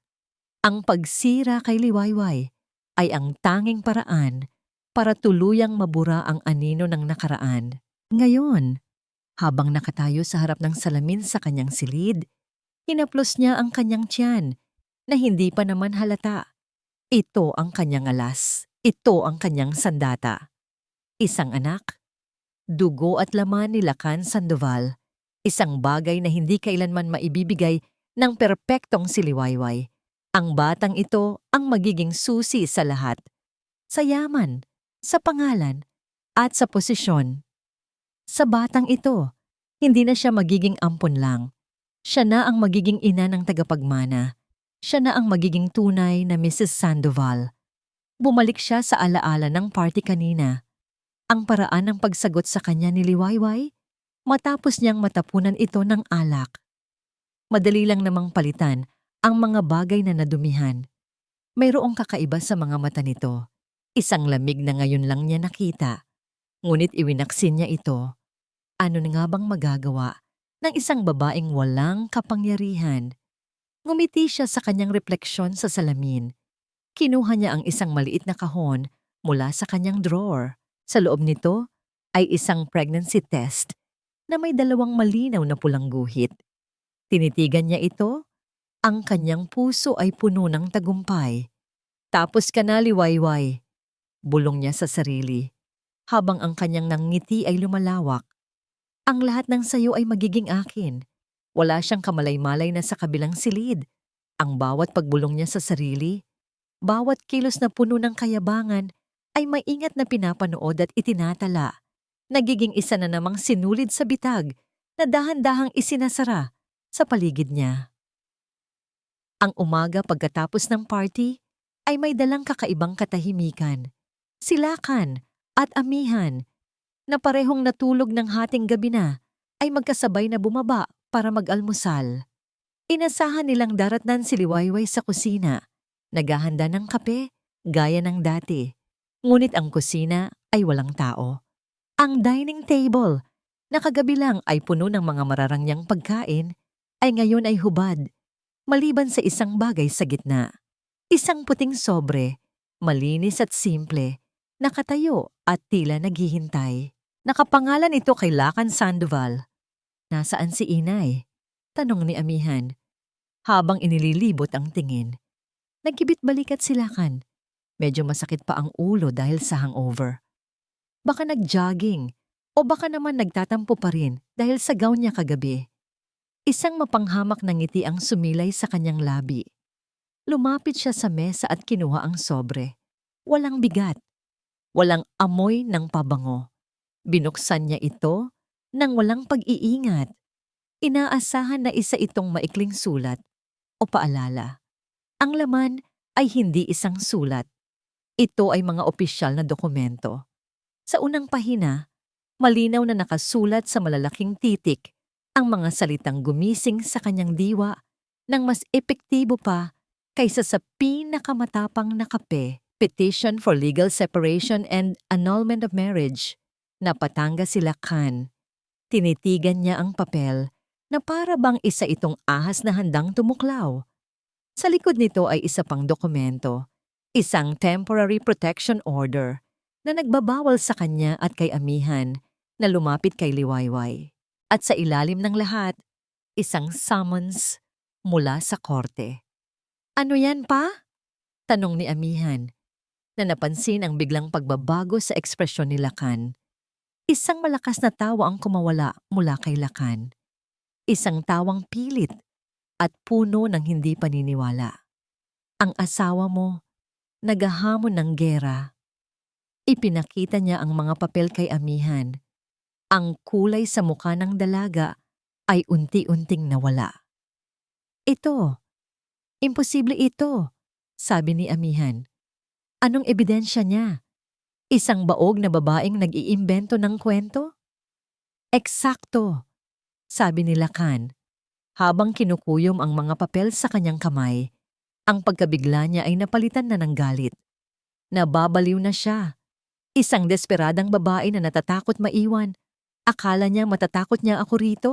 Ang pagsira kay Liwayway ay ang tanging paraan para tuluyang mabura ang anino ng nakaraan. Ngayon, habang nakatayo sa harap ng salamin sa kanyang silid, hinaplos niya ang kanyang tiyan na hindi pa naman halata. Ito ang kanyang alas. Ito ang kanyang sandata. Isang anak, dugo at laman ni Lakan Sandoval. Isang bagay na hindi kailanman maibibigay ng perpektong si Liwayway. Ang batang ito ang magiging susi sa lahat. Sa yaman, sa pangalan, at sa posisyon. Sa batang ito, hindi na siya magiging ampon lang. Siya na ang magiging ina ng tagapagmana. Siya na ang magiging tunay na Mrs. Sandoval. Bumalik siya sa alaala ng party kanina. Ang paraan ng pagsagot sa kanya ni Liwayway, matapos niyang matapunan ito ng alak. Madali lang namang palitan ang mga bagay na nadumihan. Mayroong kakaiba sa mga mata nito. Isang lamig na ngayon lang niya nakita. Ngunit iwinaksin niya ito. Ano na nga bang magagawa ng isang babaeng walang kapangyarihan? Ngumiti siya sa kanyang refleksyon sa salamin. Kinuha niya ang isang maliit na kahon mula sa kanyang drawer. Sa loob nito ay isang pregnancy test na may 2 malinaw na pulang guhit. Tinitigan niya ito. Ang kanyang puso ay puno ng tagumpay. Tapos ka na, Liwayway, bulong niya sa sarili, habang ang kanyang nangngiti ay lumalawak. Ang lahat ng sayo ay magiging akin. Wala siyang kamalay-malay na sa kabilang silid. Ang bawat pagbulong niya sa sarili, bawat kilos na puno ng kayabangan ay maingat na pinapanood at itinatala. Nagiging isa na namang sinulid sa bitag na dahan-dahang isinasara sa paligid niya. Ang umaga pagkatapos ng party ay may dalang kakaibang katahimikan. Si Lakan at amihan na parehong natulog ng hating gabi na ay magkasabay na bumaba para mag-almusal. Inasahan nilang daratnan si Liwayway sa kusina, naghahanda ng kape gaya ng dati. Ngunit ang kusina ay walang tao. Ang dining table na kagabi lang ay puno ng mga mararangyang pagkain ay ngayon ay hubad. Maliban sa isang bagay sa gitna. Isang puting sobre, malinis at simple, nakatayo at tila naghihintay. Nakapangalan ito kay Lakan Sandoval. Nasaan si inay? Tanong ni amihan. Habang inililibot ang tingin. Nagkibit balikat si Lakan. Medyo masakit pa ang ulo dahil sa hangover. Baka nag-jogging o baka naman nagtatampo pa rin dahil sa gown niya kagabi. Isang mapanghamak na ngiti ang sumilay sa kanyang labi. Lumapit siya sa mesa at kinuha ang sobre. Walang bigat. Walang amoy ng pabango. Binuksan niya ito nang walang pag-iingat. Inaasahan na isa itong maikling sulat o paalala. Ang laman ay hindi isang sulat. Ito ay mga opisyal na dokumento. Sa unang pahina, malinaw na nakasulat sa malalaking titik ang mga salitang gumising sa kanyang diwa ng mas epektibo pa kaysa sa pinakamatapang na kape, Petition for Legal Separation and Annulment of Marriage. Napatanga sila Khan. Tinitigan niya ang papel na para bang isa itong ahas na handang tumuklaw. Sa likod nito ay isa pang dokumento, isang temporary protection order na nagbabawal sa kanya at kay amihan na lumapit kay Liwayway. At sa ilalim ng lahat, isang summons mula sa korte. Ano yan pa? Tanong ni amihan, na napansin ang biglang pagbabago sa ekspresyon ni Lakan. Isang malakas na tawa ang kumawala mula kay Lakan. Isang tawang pilit at puno ng hindi paniniwala. Ang asawa mo, naghahamon ng gera. Ipinakita niya ang mga papel kay amihan. Ang kulay sa mukha ng dalaga ay unti-unting nawala. Ito, imposible ito, sabi ni amihan. Anong ebidensya niya? Isang baog na babaeng nag-iimbento ng kwento? Eksakto, sabi ni Lakan. Habang kinukuyom ang mga papel sa kanyang kamay, ang pagkabigla niya ay napalitan na ng galit. Nababaliw na siya. Isang desperadang babae na natatakot maiwan. Akala niya matatakot niya ako rito?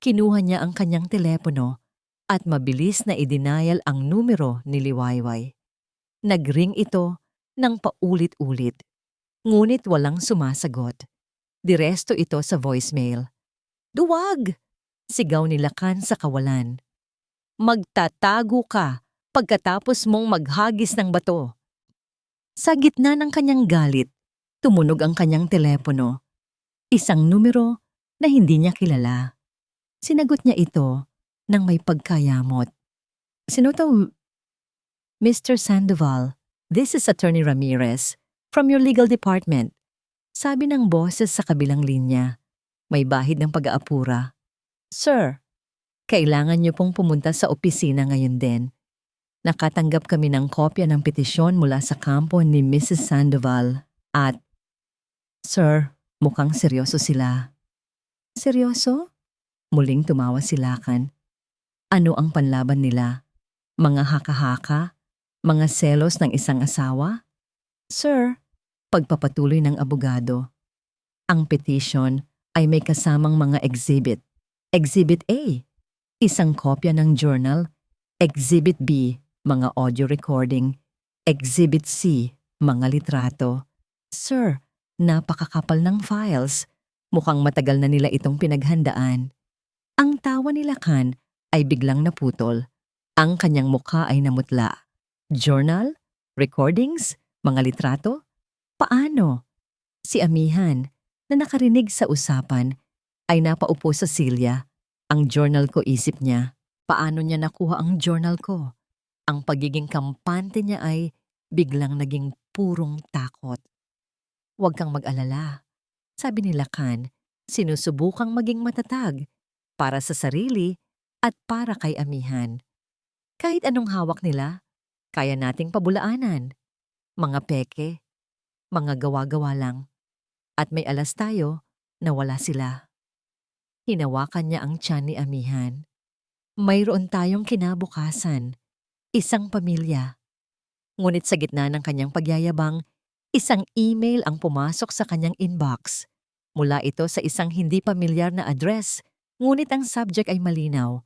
Kinuha niya ang kanyang telepono at mabilis na idinayal ang numero ni Liwayway. Nagring ito ng paulit-ulit, ngunit walang sumasagot. Diresto ito sa voicemail. Duwag! Sigaw ni Lakan sa kawalan. Magtatago ka pagkatapos mong maghagis ng bato. Sa gitna ng kanyang galit, tumunog ang kanyang telepono. Isang numero na hindi niya kilala. Sinagot niya ito nang may pagkayamot. Sino to? Mr. Sandoval, this is Attorney Ramirez from your legal department. Sabi ng boses sa kabilang linya. May bahid ng pag-aapura. Sir, kailangan niyo pong pumunta sa opisina ngayon din. Nakatanggap kami ng kopya ng petisyon mula sa kampo ni Mrs. Sandoval at... Sir, mukhang seryoso sila. Seryoso? Muling tumawa si Lakan. Ano ang panlaban nila? Mga haka-haka? Mga selos ng isang asawa? Sir, pagpapatuloy ng abogado. Ang petition ay may kasamang mga exhibit. Exhibit A, isang kopya ng journal. Exhibit B, mga audio recording. Exhibit C, mga litrato. Sir, napakakapal ng files. Mukhang matagal na nila itong pinaghandaan. Ang tawa ni Lakan ay biglang naputol. Ang kanyang mukha ay namutla. Journal? Recordings? Mga litrato? Paano? Si amihan, na nakarinig sa usapan, ay napaupo sa silya. Ang journal ko, isip niya. Paano niya nakuha ang journal ko? Ang pagiging kampante niya ay biglang naging purong takot. Huwag kang mag-alala. Sabi ni Lakan, sinusubukang maging matatag para sa sarili at para kay amihan. Kahit anong hawak nila, kaya nating pabulaanan. Mga peke, mga gawa-gawa lang. At may alas tayo na wala sila. Hinawakan niya ang tiyan ni amihan. Mayroon tayong kinabukasan, isang pamilya. Ngunit sa gitna ng kanyang pagyayabang, isang email ang pumasok sa kanyang inbox. Mula ito sa isang hindi pamilyar na address, ngunit ang subject ay malinaw.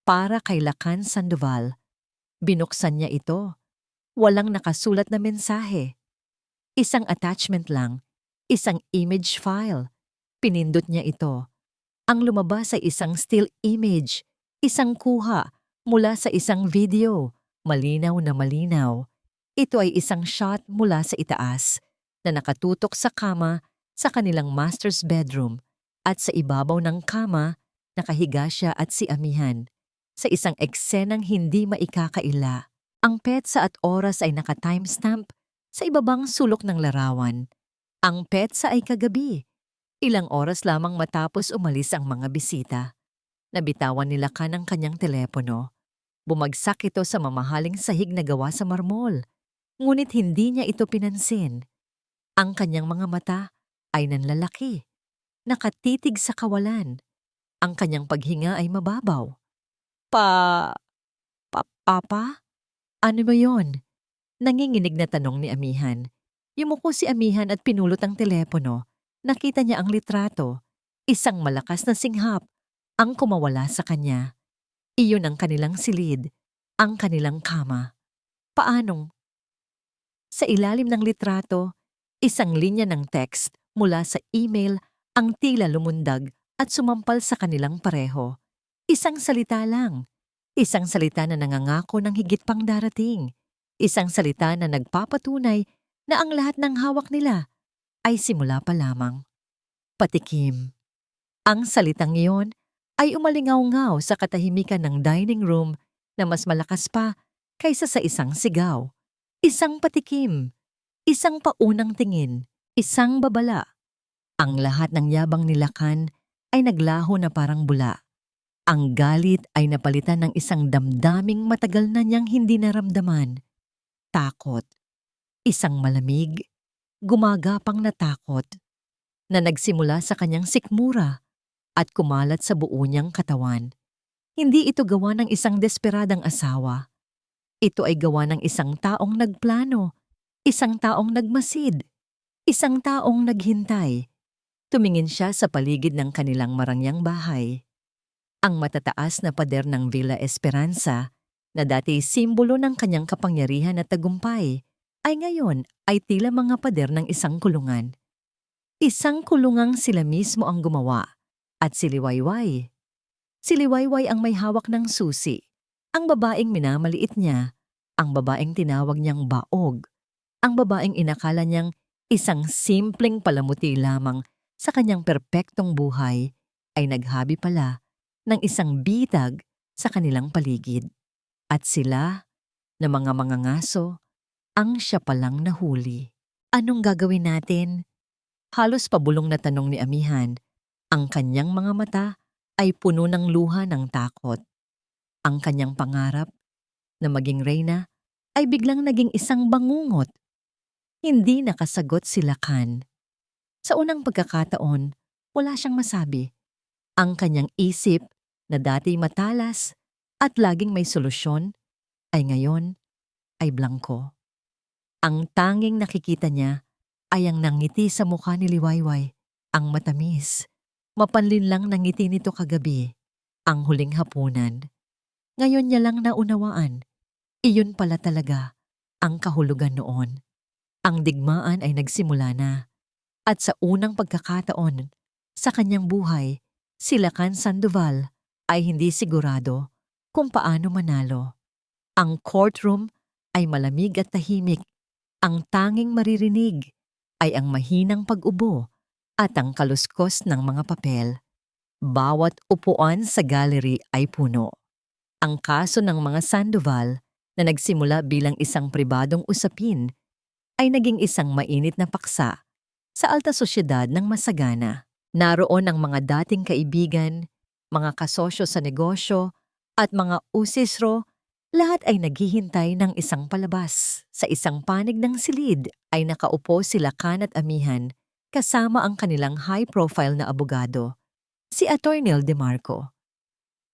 Para kay Lakan Sandoval. Binuksan niya ito. Walang nakasulat na mensahe. Isang attachment lang, isang image file. Pinindot niya ito. Ang lumabas ay isang still image, isang kuha mula sa isang video, malinaw na malinaw. Ito ay isang shot mula sa itaas. na nakatutok sa kama sa kanilang master's bedroom at sa ibabaw ng kama nakahiga siya at si Amihan. Sa isang eksenang hindi maikakaila, ang petsa at oras ay naka-timestamp sa ibabang sulok ng larawan. Ang petsa ay kagabi, ilang oras lamang matapos umalis ang mga bisita. Nabitawan ni Lakan ang kanyang telepono. Bumagsak ito sa mamahaling sahig na gawa sa marmol. Ngunit hindi niya ito pinansin. Ang kanyang mga mata ay nanlalaki, nakatitig sa kawalan. Ang kanyang paghinga ay mababaw. Papa? Ano ba yon? Nanginginig na tanong ni Amihan. Yumuko si Amihan at pinulot ang telepono. Nakita niya ang litrato. Isang malakas na singhap ang kumawala sa kanya. Iyon ang kanilang silid, ang kanilang kama. Paanong? Sa ilalim ng litrato, isang linya ng text mula sa email ang tila lumundag at sumampal sa kanilang pareho. Isang salita lang. Isang salita na nangangako ng higit pang darating. Isang salita na nagpapatunay na ang lahat ng hawak nila ay simula pa lamang. Patikim. Ang salitang iyon ay umalingaw-ngaw sa katahimikan ng dining room na mas malakas pa kaysa sa isang sigaw. Isang patikim. Isang paunang tingin. Isang babala. Ang lahat ng yabang ni Lakan ay naglaho na parang bula. Ang galit ay napalitan ng isang damdaming matagal na niyang hindi naramdaman. Takot. Isang malamig, gumagapang na takot na nagsimula sa kanyang sikmura at kumalat sa buo niyang katawan. Hindi ito gawa ng isang desperadang asawa. Ito ay gawa ng isang taong nagplano, isang taong nagmasid, isang taong naghintay. Tumingin siya sa paligid ng kanilang marangyang bahay. Ang matataas na pader ng Villa Esperanza, na dati simbolo ng kanyang kapangyarihan at tagumpay, ay ngayon ay tila mga pader ng isang kulungan. Isang kulungang sila mismo ang gumawa, at si Liwayway. Si Liwayway ang may hawak ng susi, ang babaeng minamaliit niya, ang babaeng tinawag niyang baog, ang babaeng inakala niyang isang simpleng palamuti lamang sa kanyang perpektong buhay, ay naghabi pala ng isang bitag sa kanilang paligid. At sila, na mga mangangaso, ang siya palang nahuli. Anong gagawin natin? Halos pabulong na tanong ni Amihan. Ang kanyang mga mata ay puno ng luha ng takot. Ang kanyang pangarap na maging reyna ay biglang naging isang bangungot. Hindi nakasagot si Lakan. Sa unang pagkakataon, wala siyang masabi. Ang kanyang isip na dati matalas at laging may solusyon, ay ngayon ay blangko. Ang tanging nakikita niya ay ang nangiti sa mukha ni Liwayway, ang matamis. Mapanlinlang nangiti nito kagabi, ang huling hapunan. Ngayon niya lang naunawaan, iyon pala talaga ang kahulugan noon. Ang digmaan ay nagsimula na, at sa unang pagkakataon sa kanyang buhay, si Lakan Sandoval ay hindi sigurado kung paano manalo. Ang courtroom ay malamig at tahimik. Ang tanging maririnig ay ang mahinang pag-ubo at ang kaluskos ng mga papel. Bawat upuan sa gallery ay puno. Ang kaso ng mga Sandoval na nagsimula bilang isang pribadong usapin ay naging isang mainit na paksa sa alta sosyedad ng masagana. Naroon ang mga dating kaibigan, mga kasosyo sa negosyo, at mga usisro, lahat ay naghihintay ng isang palabas. Sa isang panig ng silid ay nakaupo si Lakan at Amihan kasama ang kanilang high-profile na abogado, si Attorney De Marco.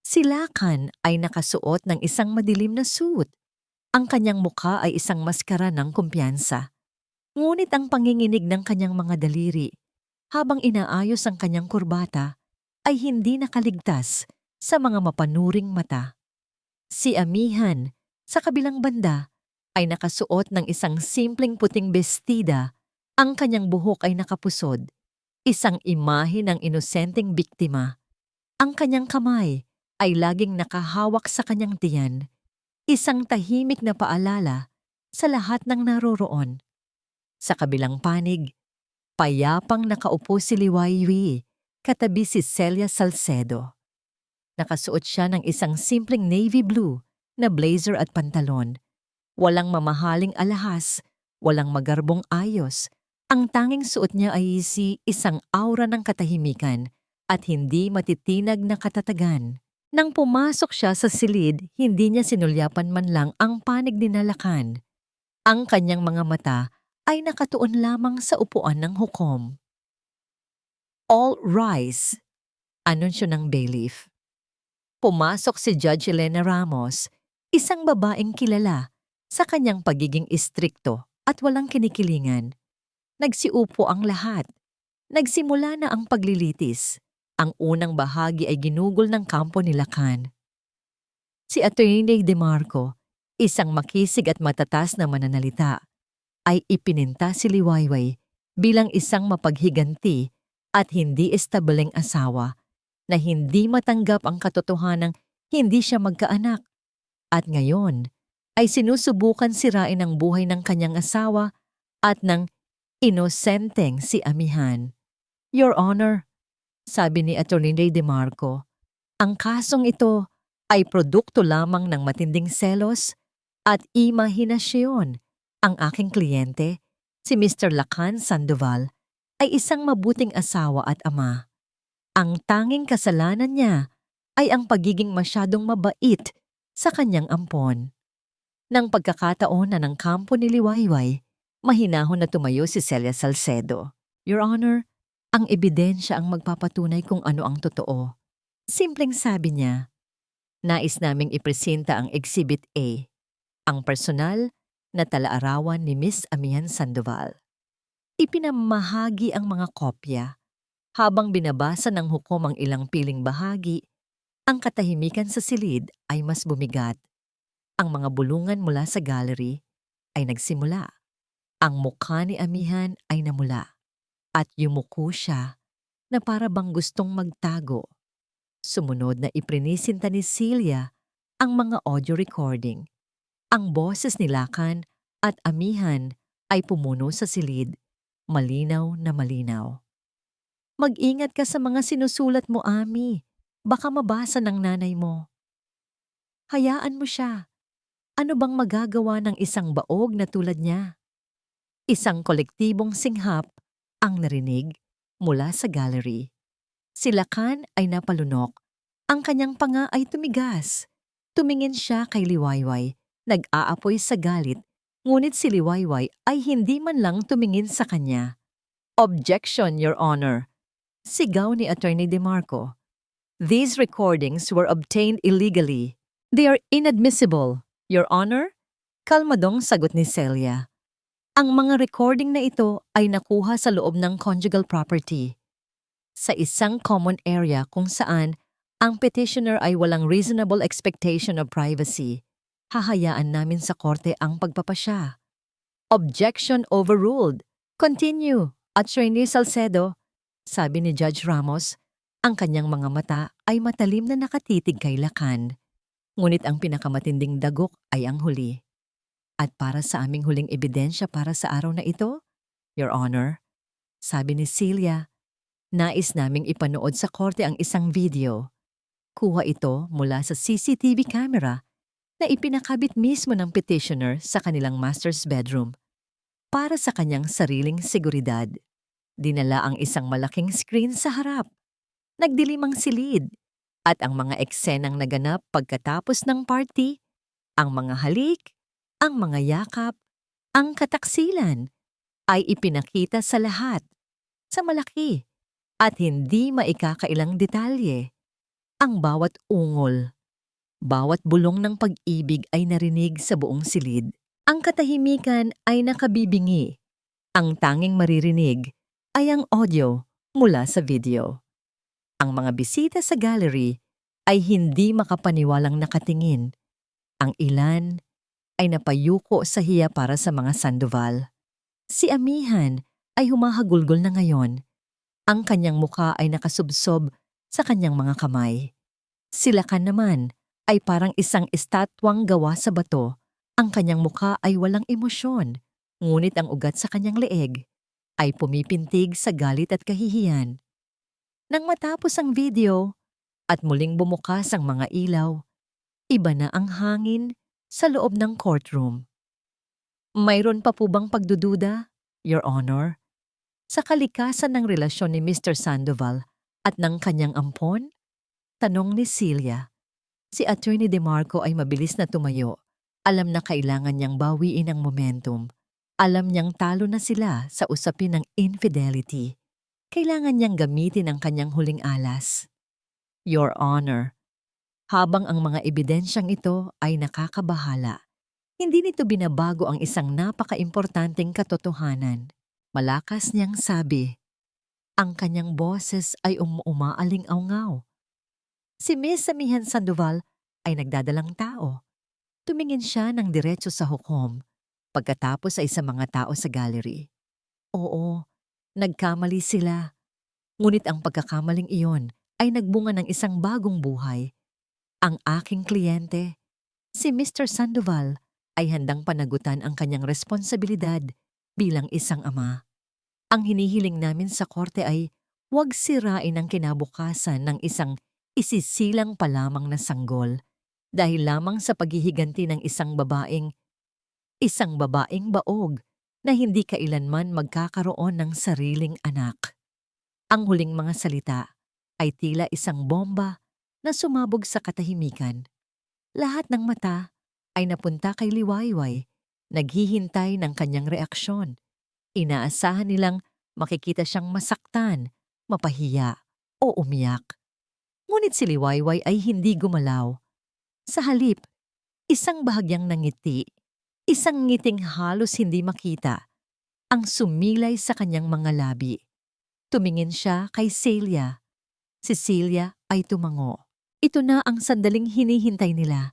Si Lakan ay nakasuot ng isang madilim na suit. Ang kanyang mukha ay isang maskara ng kumpiyansa. Ngunit ang panginginig ng kanyang mga daliri habang inaayos ang kanyang kurbata ay hindi nakaligtas sa mga mapanuring mata. Si Amihan, sa kabilang banda, ay nakasuot ng isang simpleng puting bestida. Ang kanyang buhok ay nakapusod, isang imahe ng inosenteng biktima. Ang kanyang kamay ay laging nakahawak sa kanyang tiyan, isang tahimik na paalala sa lahat ng naroroon. Sa kabilang panig, payapang nakaupo si Liwayway, katabi si Celia Salcedo. Nakasuot siya ng isang simpleng navy blue na blazer at pantalon. Walang mamahaling alahas, walang magarbong ayos. Ang tanging suot niya ay isang aura ng katahimikan at hindi matitinag na katatagan. Nang pumasok siya sa silid, hindi niya sinulyapan man lang ang panig ni Lakan. Ang kanyang mga mata ay nakatuon lamang sa upuan ng hukom. All rise, anunsyo ng bailiff. Pumasok si Judge Elena Ramos, isang babaeng kilala sa kanyang pagiging istrikto at walang kinikilingan. Nagsiupo ang lahat. Nagsimula na ang paglilitis. Ang unang bahagi ay ginugol ng kampo ni Lakan. Si Atty. De Marco, isang makisig at matatas na mananalita, ay ipininta si Liwayway bilang isang mapaghiganti at hindi estableng asawa na hindi matanggap ang katotohanang hindi siya magkaanak. At ngayon ay sinusubukan sirain ang buhay ng kanyang asawa at ng inosenteng si Amihan. Your Honor, sabi ni Atty. De Marco, ang kasong ito ay produkto lamang ng matinding selos at imahinasyon. Ang aking kliyente, si Mr. Lakan Sandoval, ay isang mabuting asawa at ama. Ang tanging kasalanan niya ay ang pagiging masyadong mabait sa kanyang ampon. Nang pagkakataon na ng kampo ni Liwayway, mahinahon na tumayo si Celia Salcedo. Your Honor, ang ebidensya ang magpapatunay kung ano ang totoo. Simpleng sabi niya, nais naming ipresenta ang Exhibit A, ang personal na talaarawan ni Miss Amihan Sandoval. Ipinamahagi ang mga kopya. Habang binabasa ng hukom ang ilang piling bahagi, ang katahimikan sa silid ay mas bumigat. Ang mga bulungan mula sa gallery ay nagsimula. Ang mukha ni Amihan ay namula. At yumuko siya na para bang gustong magtago. Sumunod na iprinisinta ni Celia ang mga audio recording. Ang boses ni Lakan at Amihan ay pumuno sa silid, malinaw na malinaw. Mag-ingat ka sa mga sinusulat mo, Ami. Baka mabasa ng nanay mo. Hayaan mo siya. Ano bang magagawa ng isang baog na tulad niya? Isang kolektibong singhap ang narinig mula sa gallery. Si Lakan ay napalunok. Ang kanyang panga ay tumigas. Tumingin siya kay Liwayway, nag-aapoy sa galit, ngunit si Liwayway ay hindi man lang tumingin sa kanya. Objection, Your Honor. Sigaw ni Atty. De Marco. These recordings were obtained illegally. They are inadmissible, Your Honor. Kalmadong sagot ni Celia. Ang mga recording na ito ay nakuha sa loob ng conjugal property, sa isang common area kung saan ang petitioner ay walang reasonable expectation of privacy. Hahayaan namin sa korte ang pagpapasya. Objection overruled. Continue, Atty. Salcedo, sabi ni Judge Ramos. Ang kanyang mga mata ay matalim na nakatitig kay Lakan. Ngunit ang pinakamatinding dagok ay ang huli. At para sa aming huling ebidensya para sa araw na ito, Your Honor, sabi ni Celia, nais naming ipanood sa korte ang isang video. Kuha ito mula sa CCTV camera na ipinakabit mismo ng petitioner sa kanilang master's bedroom para sa kanyang sariling seguridad. Dinala ang isang malaking screen sa harap. Nagdilim ang silid at ang mga eksenang naganap pagkatapos ng party, ang mga halik, ang mga yakap, ang kataksilan ay ipinakita sa lahat, sa malaki at hindi maikakailang detalye. Ang bawat ungol, bawat bulong ng pag-ibig ay narinig sa buong silid. Ang katahimikan ay nakabibingi. Ang tanging maririnig ay ang audio mula sa video. Ang mga bisita sa gallery ay hindi makapaniwalang nakatingin. Ang ilan ay napayuko sa hiya para sa mga Sandoval. Si Amihan ay humahagulgol na ngayon. Ang kanyang mukha ay nakasubsob sa kanyang mga kamay. Si Lakan naman ay parang isang estatwang gawa sa bato. Ang kanyang mukha ay walang emosyon, ngunit ang ugat sa kanyang leeg ay pumipintig sa galit at kahihiyan. Nang matapos ang video at muling bumukas ang mga ilaw, iba na ang hangin sa loob ng courtroom. Mayroon pa po bang pagdududa, Your Honor, sa kalikasan ng relasyon ni Mr. Sandoval at ng kanyang ampon? Tanong ni Celia. Si Attorney DeMarco ay mabilis na tumayo. Alam na kailangan niyang bawiin ang momentum. Alam niyang talo na sila sa usapin ng infidelity. Kailangan niyang gamitin ang kanyang huling alas. Your Honor, habang ang mga ebidensyang ito ay nakakabahala, hindi nito binabago ang isang napaka-importanteng katotohanan. Malakas niyang sabi. Ang kanyang boses ay umaaling-awngaw. Si Miss Amihan Sandoval ay nagdadalang tao. Tumingin siya ng diretso sa hukom pagkatapos ay sa mga tao sa gallery. Oo, nagkamali sila. Ngunit ang pagkakamaling iyon ay nagbunga ng isang bagong buhay. Ang aking kliyente, si Mr. Sandoval, ay handang panagutan ang kanyang responsibilidad bilang isang ama. Ang hinihiling namin sa korte ay huwag sirain ang kinabukasan ng isang isisilang pa lamang na sanggol dahil lamang sa paghihiganti ng isang babaeng baog na hindi kailanman magkakaroon ng sariling anak. Ang huling mga salita ay tila isang bomba na sumabog sa katahimikan. Lahat ng mata ay napunta kay Liwayway, naghihintay ng kanyang reaksyon. Inaasahan nilang makikita siyang masaktan, mapahiya o umiyak. Ngunit si Liwayway ay hindi gumalaw. Sa halip, isang bahagyang nangiti, isang ngiting halos hindi makita, ang sumilay sa kanyang mga labi. Tumingin siya kay Celia. Si Celia ay tumango. Ito na ang sandaling hinihintay nila.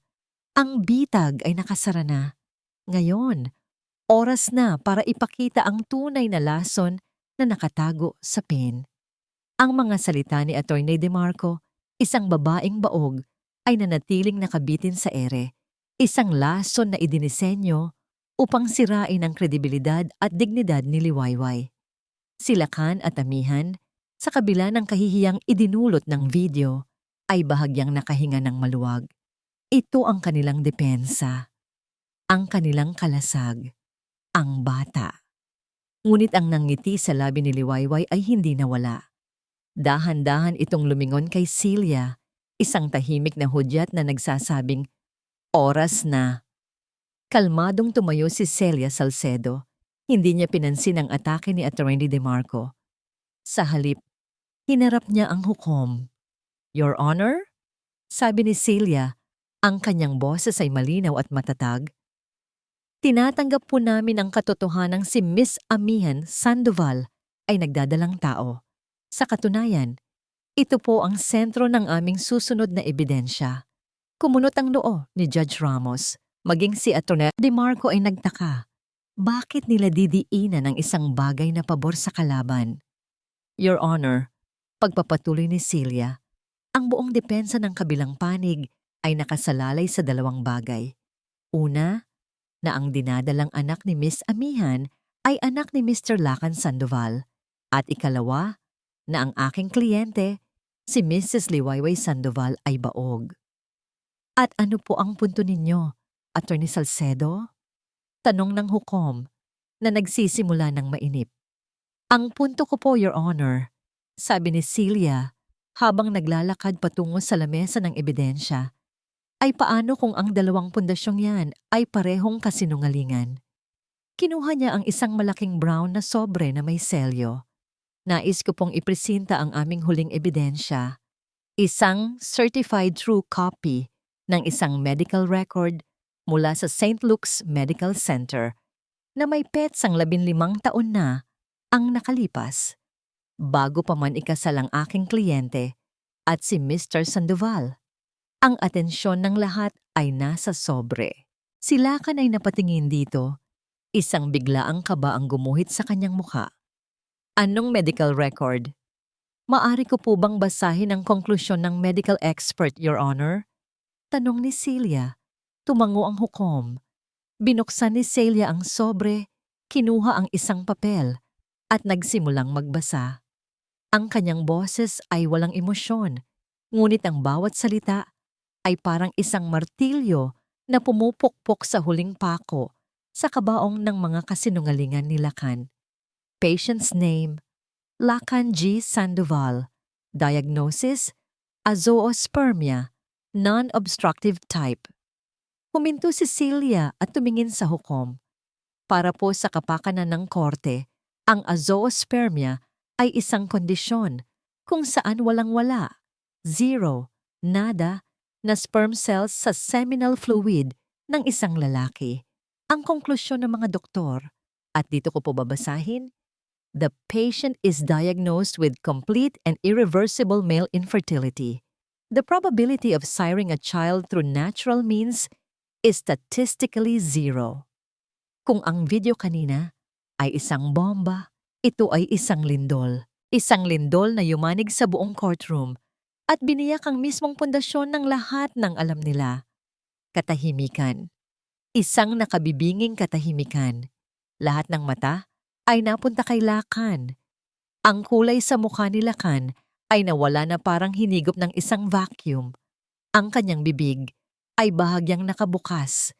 Ang bitag ay nakasara na. Ngayon, oras na para ipakita ang tunay na lason na nakatago sa pen. Ang mga salita ni Attorney DeMarco, isang babaeng baog, ay nanatiling nakabitin sa ere. Isang lason na idinisenyo upang sirain ang kredibilidad at dignidad ni Liwayway. Sila Khan at Amihan, sa kabila ng kahihiyang idinulot ng video, ay bahagyang nakahinga ng maluwag. Ito ang kanilang depensa, ang kanilang kalasag, ang bata. Ngunit ang nangiti sa labi ni Liwayway ay hindi nawala. Dahan-dahan itong lumingon kay Celia, isang tahimik na hudyat na nagsasabing, oras na. Kalmadong tumayo si Celia Salcedo. Hindi niya pinansin ang atake ni Attorney DeMarco. Sa halip, hinarap niya ang hukom. Your Honor? Sabi ni Celia, ang kanyang boses ay malinaw at matatag. Tinatanggap po namin ang katotohanang si Miss Amihan Sandoval ay nagdadalang tao. Sa katunayan, ito po ang sentro ng aming susunod na ebidensya. Kumunot ang noo ni Judge Ramos, maging si Attorney DeMarco ay nagtaka. Bakit nila didiinan ang isang bagay na pabor sa kalaban? Your Honor, pagpapatuloy ni Celia, ang buong depensa ng kabilang panig ay nakasalalay sa dalawang bagay. Una, na ang dinadalang anak ni Miss Amihan ay anak ni Mr. Lacan Sandoval. At ikalawa, na ang aking kliyente, si Mrs. Liwayway Sandoval ay baog. At ano po ang punto ninyo, Attorney Salcedo? Tanong ng hukom na nagsisimula ng mainip. Ang punto ko po, Your Honor, sabi ni Celia habang naglalakad patungo sa lamesa ng ebidensya, ay paano kung ang dalawang pundasyong yan ay parehong kasinungalingan? Kinuha niya ang isang malaking brown na sobre na may selyo. Nais ko pong ipresenta ang aming huling ebidensya. Isang certified true copy ng isang medical record mula sa St. Luke's Medical Center na may petsang 15 taon na ang nakalipas. Bago pa man ikasal ang aking kliyente at si Mr. Sandoval. Ang atensyon ng lahat ay nasa sobre. Si Lacan ay napatingin dito. Isang biglaang kaba ang gumuhit sa kanyang mukha. Anong medical record? Maari ko po bang basahin ang konklusyon ng medical expert, Your Honor? Tanong ni Celia. Tumango ang hukom. Binuksan ni Celia ang sobre, Kinuha ang isang papel at nagsimulang magbasa. Ang kanyang boses ay walang emosyon, ngunit ang bawat salita ay parang isang martilyo na pumupukpok sa huling pako sa kabaong ng mga kasinungalingan ni Lacan. Patient's name, Lacan G. Sandoval. Diagnosis, azoospermia, non-obstructive type. Huminto si Celia at tumingin sa hukom. Para po sa kapakanan ng korte, ang azoospermia ay isang kondisyon kung saan walang-wala, zero, nada, na sperm cells sa seminal fluid ng isang lalaki. Ang konklusyon ng mga doktor, at dito ko po babasahin, the patient is diagnosed with complete and irreversible male infertility. The probability of siring a child through natural means is statistically zero. Kung ang video kanina ay isang bomba, ito ay isang lindol. Isang lindol na yumanig sa buong courtroom at biniyak ang mismong pundasyon ng lahat ng alam nila. Katahimikan. Isang nakabibinging katahimikan. Lahat ng mata ay napunta kay Lacan. Ang kulay sa mukha ni Lacan ay nawala na parang hinigop ng isang vacuum. Ang kanyang bibig ay bahagyang nakabukas,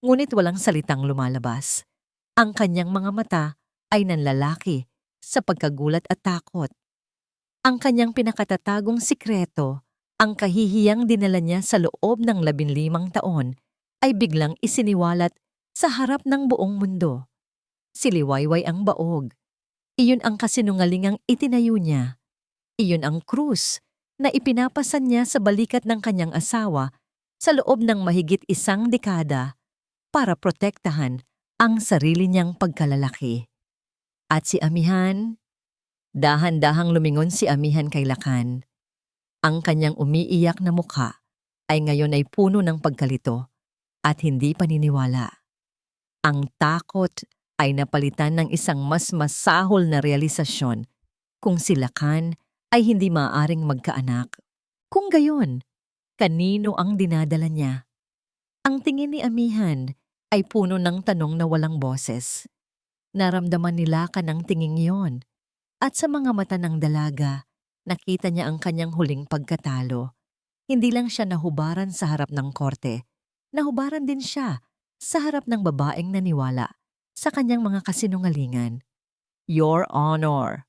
ngunit walang salitang lumalabas. Ang kanyang mga mata ay nanlalaki sa pagkagulat at takot. Ang kanyang pinakatatagong sikreto, ang kahihiyang dinala niya sa loob ng 15 taon, ay biglang isiniwalat sa harap ng buong mundo. Si Liwayway ang baog. Iyon ang kasinungalingang itinayo niya. Iyon ang krus na ipinapasan niya sa balikat ng kanyang asawa sa loob ng mahigit 1 dekada para protektahan ang sarili niyang pagkalalaki. At si Amihan, dahan-dahang lumingon si Amihan kay Lacan. Ang kanyang umiiyak na mukha ay ngayon ay puno ng pagkalito at hindi paniniwala. Ang takot ay napalitan ng isang mas masahol na realisasyon kung si Lacan ay hindi maaaring magkaanak. Kung gayon, kanino ang dinadala niya? Ang tingin ni Amihan ay puno ng tanong na walang boses. Naramdaman ni Lacan ang tinging iyon, at sa mga mata ng dalaga, nakita niya ang kanyang huling pagkatalo. Hindi lang siya nahubaran sa harap ng korte, nahubaran din siya sa harap ng babaeng naniwala sa kanyang mga kasinungalingan. Your Honor.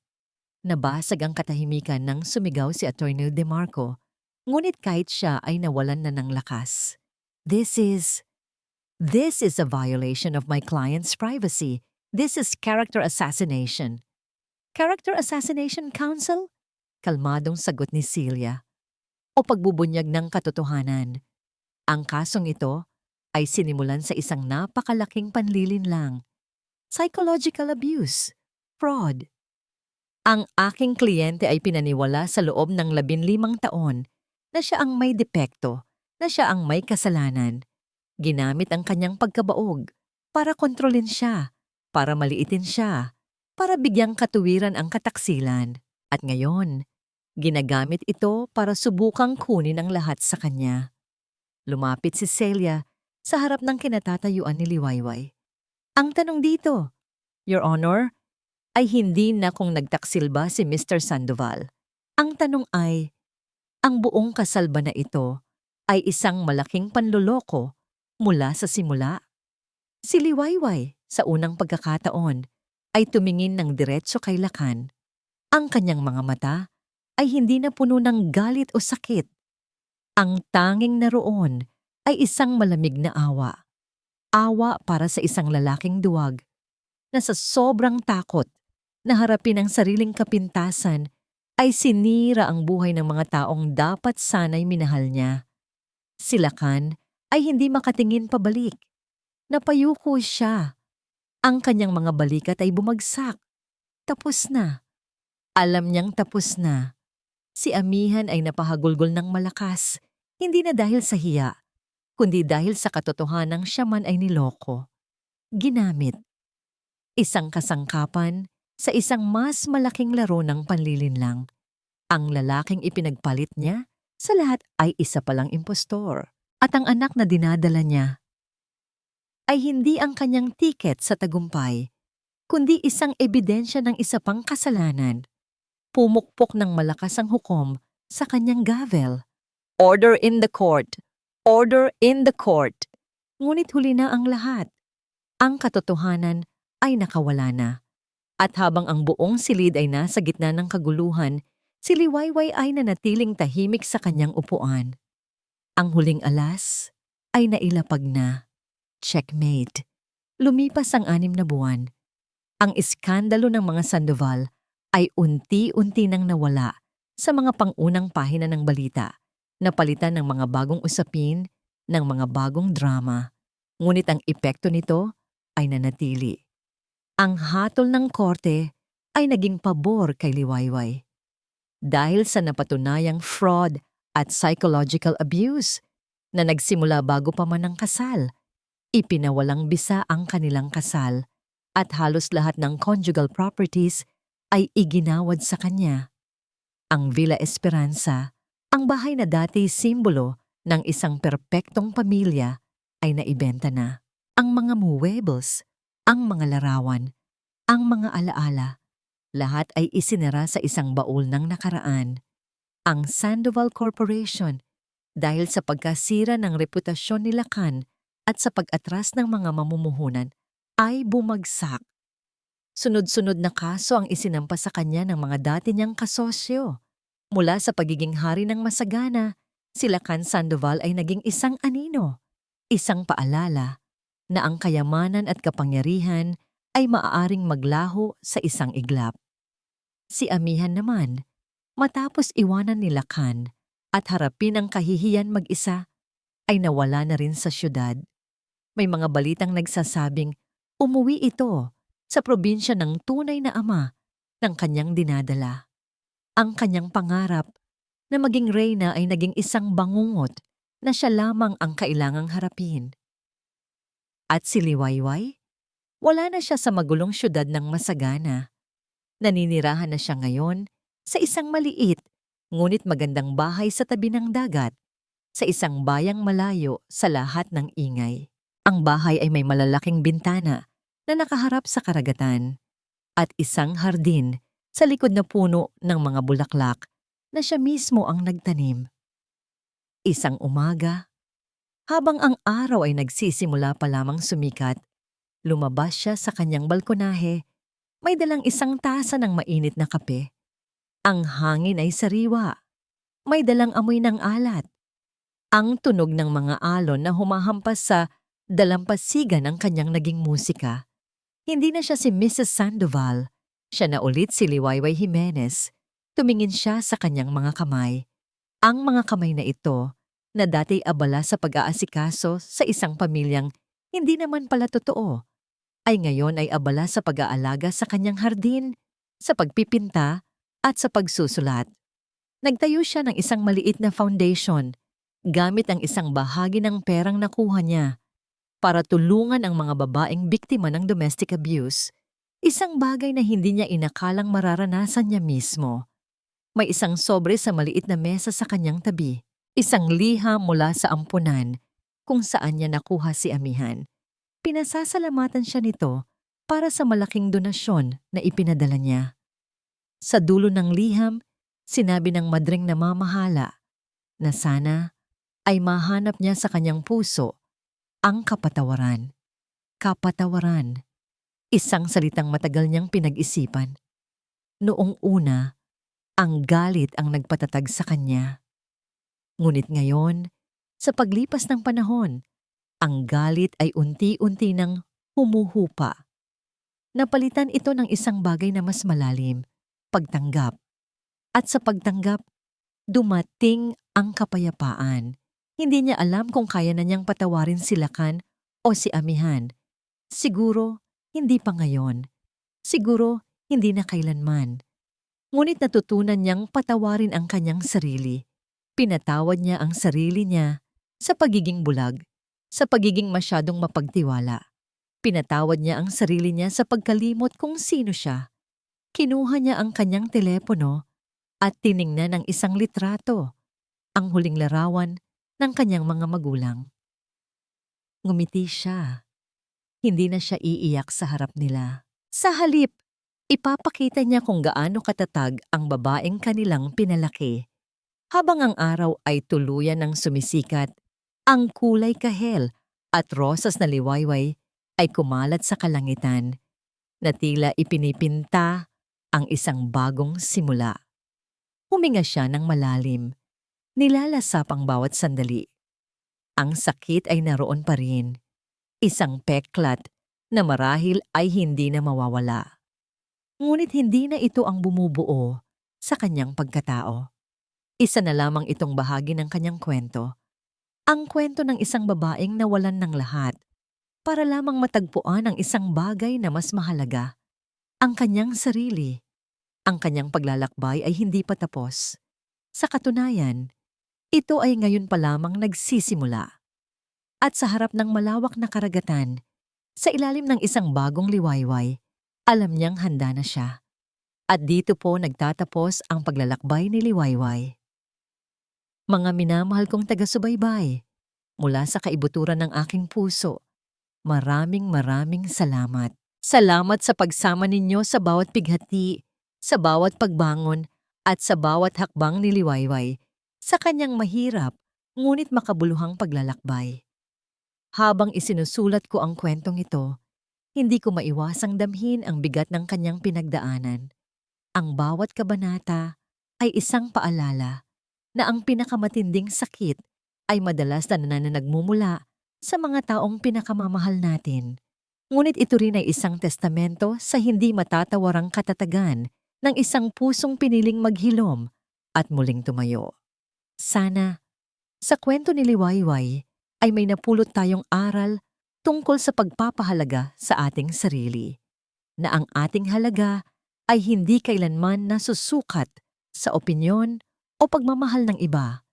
Nabasag ang katahimikan nang sumigaw si Attorney De Marco, ngunit kahit siya ay nawalan na ng lakas. This is a violation of my client's privacy. This is character assassination. Character assassination, counsel? Kalmadong sagot ni Celia. O pagbubunyag ng katotohanan. Ang kasong ito ay sinimulan sa isang napakalaking panlilinlang. Psychological abuse. Fraud. Ang aking kliyente ay pinaniwala sa loob ng 15 taon na siya ang may depekto, na siya ang may kasalanan. Ginamit ang kanyang pagkabaog para kontrolin siya, para maliitin siya, para bigyang katuwiran ang kataksilan. At ngayon, ginagamit ito para subukang kunin ang lahat sa kanya. Lumapit si Celia sa harap ng kinatatayuan ni Liwayway. Ang tanong dito, Your Honor, ay hindi na kung nagtaksil ba si Mr. Sandoval. Ang tanong ay, ang buong kasal ba na ito ay isang malaking panloloko mula sa simula? Si Liwayway, sa unang pagkakataon, ay tumingin ng diretso kay Lacan. Ang kanyang mga mata ay hindi na puno ng galit o sakit. Ang tanging naroon ay isang malamig na awa. Awa para sa isang lalaking duwag na sa sobrang takot na harapin ang sariling kapintasan ay sinira ang buhay ng mga taong dapat sana'y minahal niya. Si Lacan ay hindi makatingin pabalik. Napayuko siya. Ang kanyang mga balikat ay bumagsak. Tapos na. Alam niyang tapos na. Si Amihan ay napahagulgol ng malakas, hindi na dahil sa hiya, kundi dahil sa katotohanang siya man ay niloko. Ginamit. Isang kasangkapan sa isang mas malaking laro ng panlilinlang. Ang lalaking ipinagpalit niya sa lahat ay isa palang impostor. At ang anak na dinadala niya ay hindi ang kanyang tiket sa tagumpay, kundi isang ebidensya ng isa pang kasalanan. Pumukpok ng malakas ang hukom sa kanyang gavel. Order in the court! Order in the court! Ngunit huli na ang lahat. Ang katotohanan ay nakawala na. At habang ang buong silid ay nasa gitna ng kaguluhan, si Liwayway ay nanatiling tahimik sa kanyang upuan. Ang huling alas ay nailapag na. Checkmate. Lumipas ang 6 na buwan. Ang iskandalo ng mga Sandoval ay unti-unti nang nawala sa mga pangunang pahina ng balita, napalitan ng mga bagong usapin, ng mga bagong drama. Ngunit ang epekto nito ay nanatili. Ang hatol ng korte ay naging pabor kay Liwayway. Dahil sa napatunayang fraud at psychological abuse na nagsimula bago pa man ang kasal, ipinawalang bisa ang kanilang kasal at halos lahat ng conjugal properties ay iginawad sa kanya. Ang Villa Esperanza, ang bahay na dati simbolo ng isang perpektong pamilya, ay naibenta na. Ang mga muebles, ang mga larawan, ang mga alaala, lahat ay isinara sa isang baul ng nakaraan. Ang Sandoval Corporation, dahil sa pagkasira ng reputasyon ni Lacan at sa pag-atras ng mga mamumuhunan, ay bumagsak. Sunod-sunod na kaso ang isinampa sa kanya ng mga dati niyang kasosyo. Mula sa pagiging hari ng masagana, si Lacan Sandoval ay naging isang anino, isang paalala na ang kayamanan at kapangyarihan ay maaaring maglaho sa isang iglap. Si Amihan naman, matapos iwanan ni Lacan at harapin ang kahihiyan mag-isa, ay nawala na rin sa syudad. May mga balitang nagsasabing umuwi ito sa probinsya ng tunay na ama ng kanyang dinadala. Ang kanyang pangarap na maging reyna ay naging isang bangungot na siya lamang ang kailangang harapin. At si Liwayway? Wala na siya sa magulong syudad ng masagana. Naninirahan na siya ngayon sa isang maliit ngunit magandang bahay sa tabi ng dagat, sa isang bayang malayo sa lahat ng ingay. Ang bahay ay may malalaking bintana na nakaharap sa karagatan at isang hardin sa likod na puno ng mga bulaklak na siya mismo ang nagtanim. Isang umaga, habang ang araw ay nagsisimula pa lamang sumikat, lumabas siya sa kanyang balkonahe, may dalang isang tasa ng mainit na kape. Ang hangin ay sariwa, may dalang amoy ng alat. Ang tunog ng mga alon na humahampas sa dalampasigan ng kanyang naging musika. Hindi na siya si Mrs. Sandoval, siya na ulit si Liwayway Jimenez. Tumingin siya sa kanyang mga kamay. Ang mga kamay na ito, na dati abala sa pag-aasikaso sa isang pamilyang hindi naman pala totoo, ay ngayon ay abala sa pag-aalaga sa kanyang hardin, sa pagpipinta at sa pagsusulat. Nagtayo siya ng isang maliit na foundation gamit ang isang bahagi ng perang nakuha niya para tulungan ang mga babaeng biktima ng domestic abuse, isang bagay na hindi niya inakalang mararanasan niya mismo. May isang sobre sa maliit na mesa sa kanyang tabi. Isang liham mula sa ampunan kung saan niya nakuha si Amihan. Pinasasalamatan siya nito para sa malaking donasyon na ipinadala niya. Sa dulo ng liham, sinabi ng madring namamahala na sana ay mahanap niya sa kanyang puso ang kapatawaran. Kapatawaran, isang salitang matagal niyang pinag-isipan. Noong una, ang galit ang nagpatatag sa kanya. Ngunit ngayon, sa paglipas ng panahon, ang galit ay unti-unti nang humuhupa. Napalitan ito ng isang bagay na mas malalim, pagtanggap. At sa pagtanggap, dumating ang kapayapaan. Hindi niya alam kung kaya na niyang patawarin si Lacan o si Amihan. Siguro, hindi pa ngayon. Siguro, hindi na kailanman. Ngunit natutunan niyang patawarin ang kanyang sarili. Pinatawad niya ang sarili niya sa pagiging bulag, sa pagiging masyadong mapagtiwala. Pinatawad niya ang sarili niya sa pagkalimot kung sino siya. Kinuha niya ang kanyang telepono at tiningnan ang isang litrato, ang huling larawan ng kanyang mga magulang. Ngumiti siya. Hindi na siya iiyak sa harap nila. Sa halip, ipapakita niya kung gaano katatag ang babaeng kanilang pinalaki. Habang ang araw ay tuluyan ng sumisikat, ang kulay kahel at rosas na liwayway ay kumalat sa kalangitan na tila ipinipinta ang isang bagong simula. Huminga siya ng malalim, nilalasap ang bawat sandali. Ang sakit ay naroon pa rin, isang peklat na marahil ay hindi na mawawala. Ngunit hindi na ito ang bumubuo sa kanyang pagkatao. Isa na lamang itong bahagi ng kanyang kwento. Ang kwento ng isang babaeng nawalan ng lahat para lamang matagpuan ang isang bagay na mas mahalaga. Ang kanyang sarili. Ang kanyang paglalakbay ay hindi pa tapos. Sa katunayan, ito ay ngayon pa lamang nagsisimula. At sa harap ng malawak na karagatan, sa ilalim ng isang bagong liwayway, alam niyang handa na siya. At dito po nagtatapos ang paglalakbay ni Liwayway. Mga minamahal kong taga-subaybay, mula sa kaibuturan ng aking puso, maraming salamat. Salamat sa pagsama ninyo sa bawat pighati, sa bawat pagbangon, at sa bawat hakbang ni Liwayway sa kanyang mahirap ngunit makabuluhang paglalakbay. Habang isinusulat ko ang kwentong ito, hindi ko maiwasang damhin ang bigat ng kanyang pinagdaanan. Ang bawat kabanata ay isang paalala na ang pinakamatinding sakit ay madalas na nagmumula sa mga taong pinakamamahal natin. Ngunit ito rin ay isang testamento sa hindi matatawarang katatagan ng isang pusong piniling maghilom at muling tumayo. Sana, sa kwento ni Liwayway ay may napulot tayong aral tungkol sa pagpapahalaga sa ating sarili, na ang ating halaga ay hindi kailanman nasusukat sa opinyon o pagmamahal ng iba,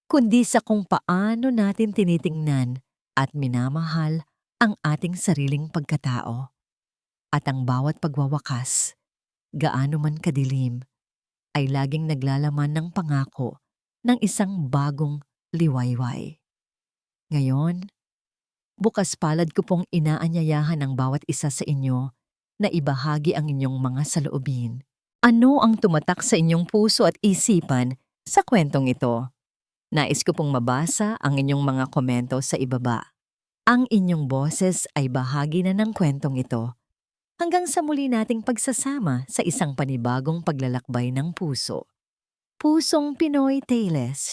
kundi sa kung paano natin tinitingnan at minamahal ang ating sariling pagkatao. At ang bawat pagwawakas, gaano man kadilim, ay laging naglalaman ng pangako ng isang bagong liwayway. Ngayon, bukas palad ko pong inaanyayahan ang bawat isa sa inyo na ibahagi ang inyong mga saloobin. Ano ang tumatak sa inyong puso at isipan sa kwentong ito? Nais ko pong mabasa ang inyong mga komento sa ibaba. Ang inyong boses ay bahagi na ng kwentong ito. Hanggang sa muli nating pagsasama sa isang panibagong paglalakbay ng puso. Pusong Pinoy Tales.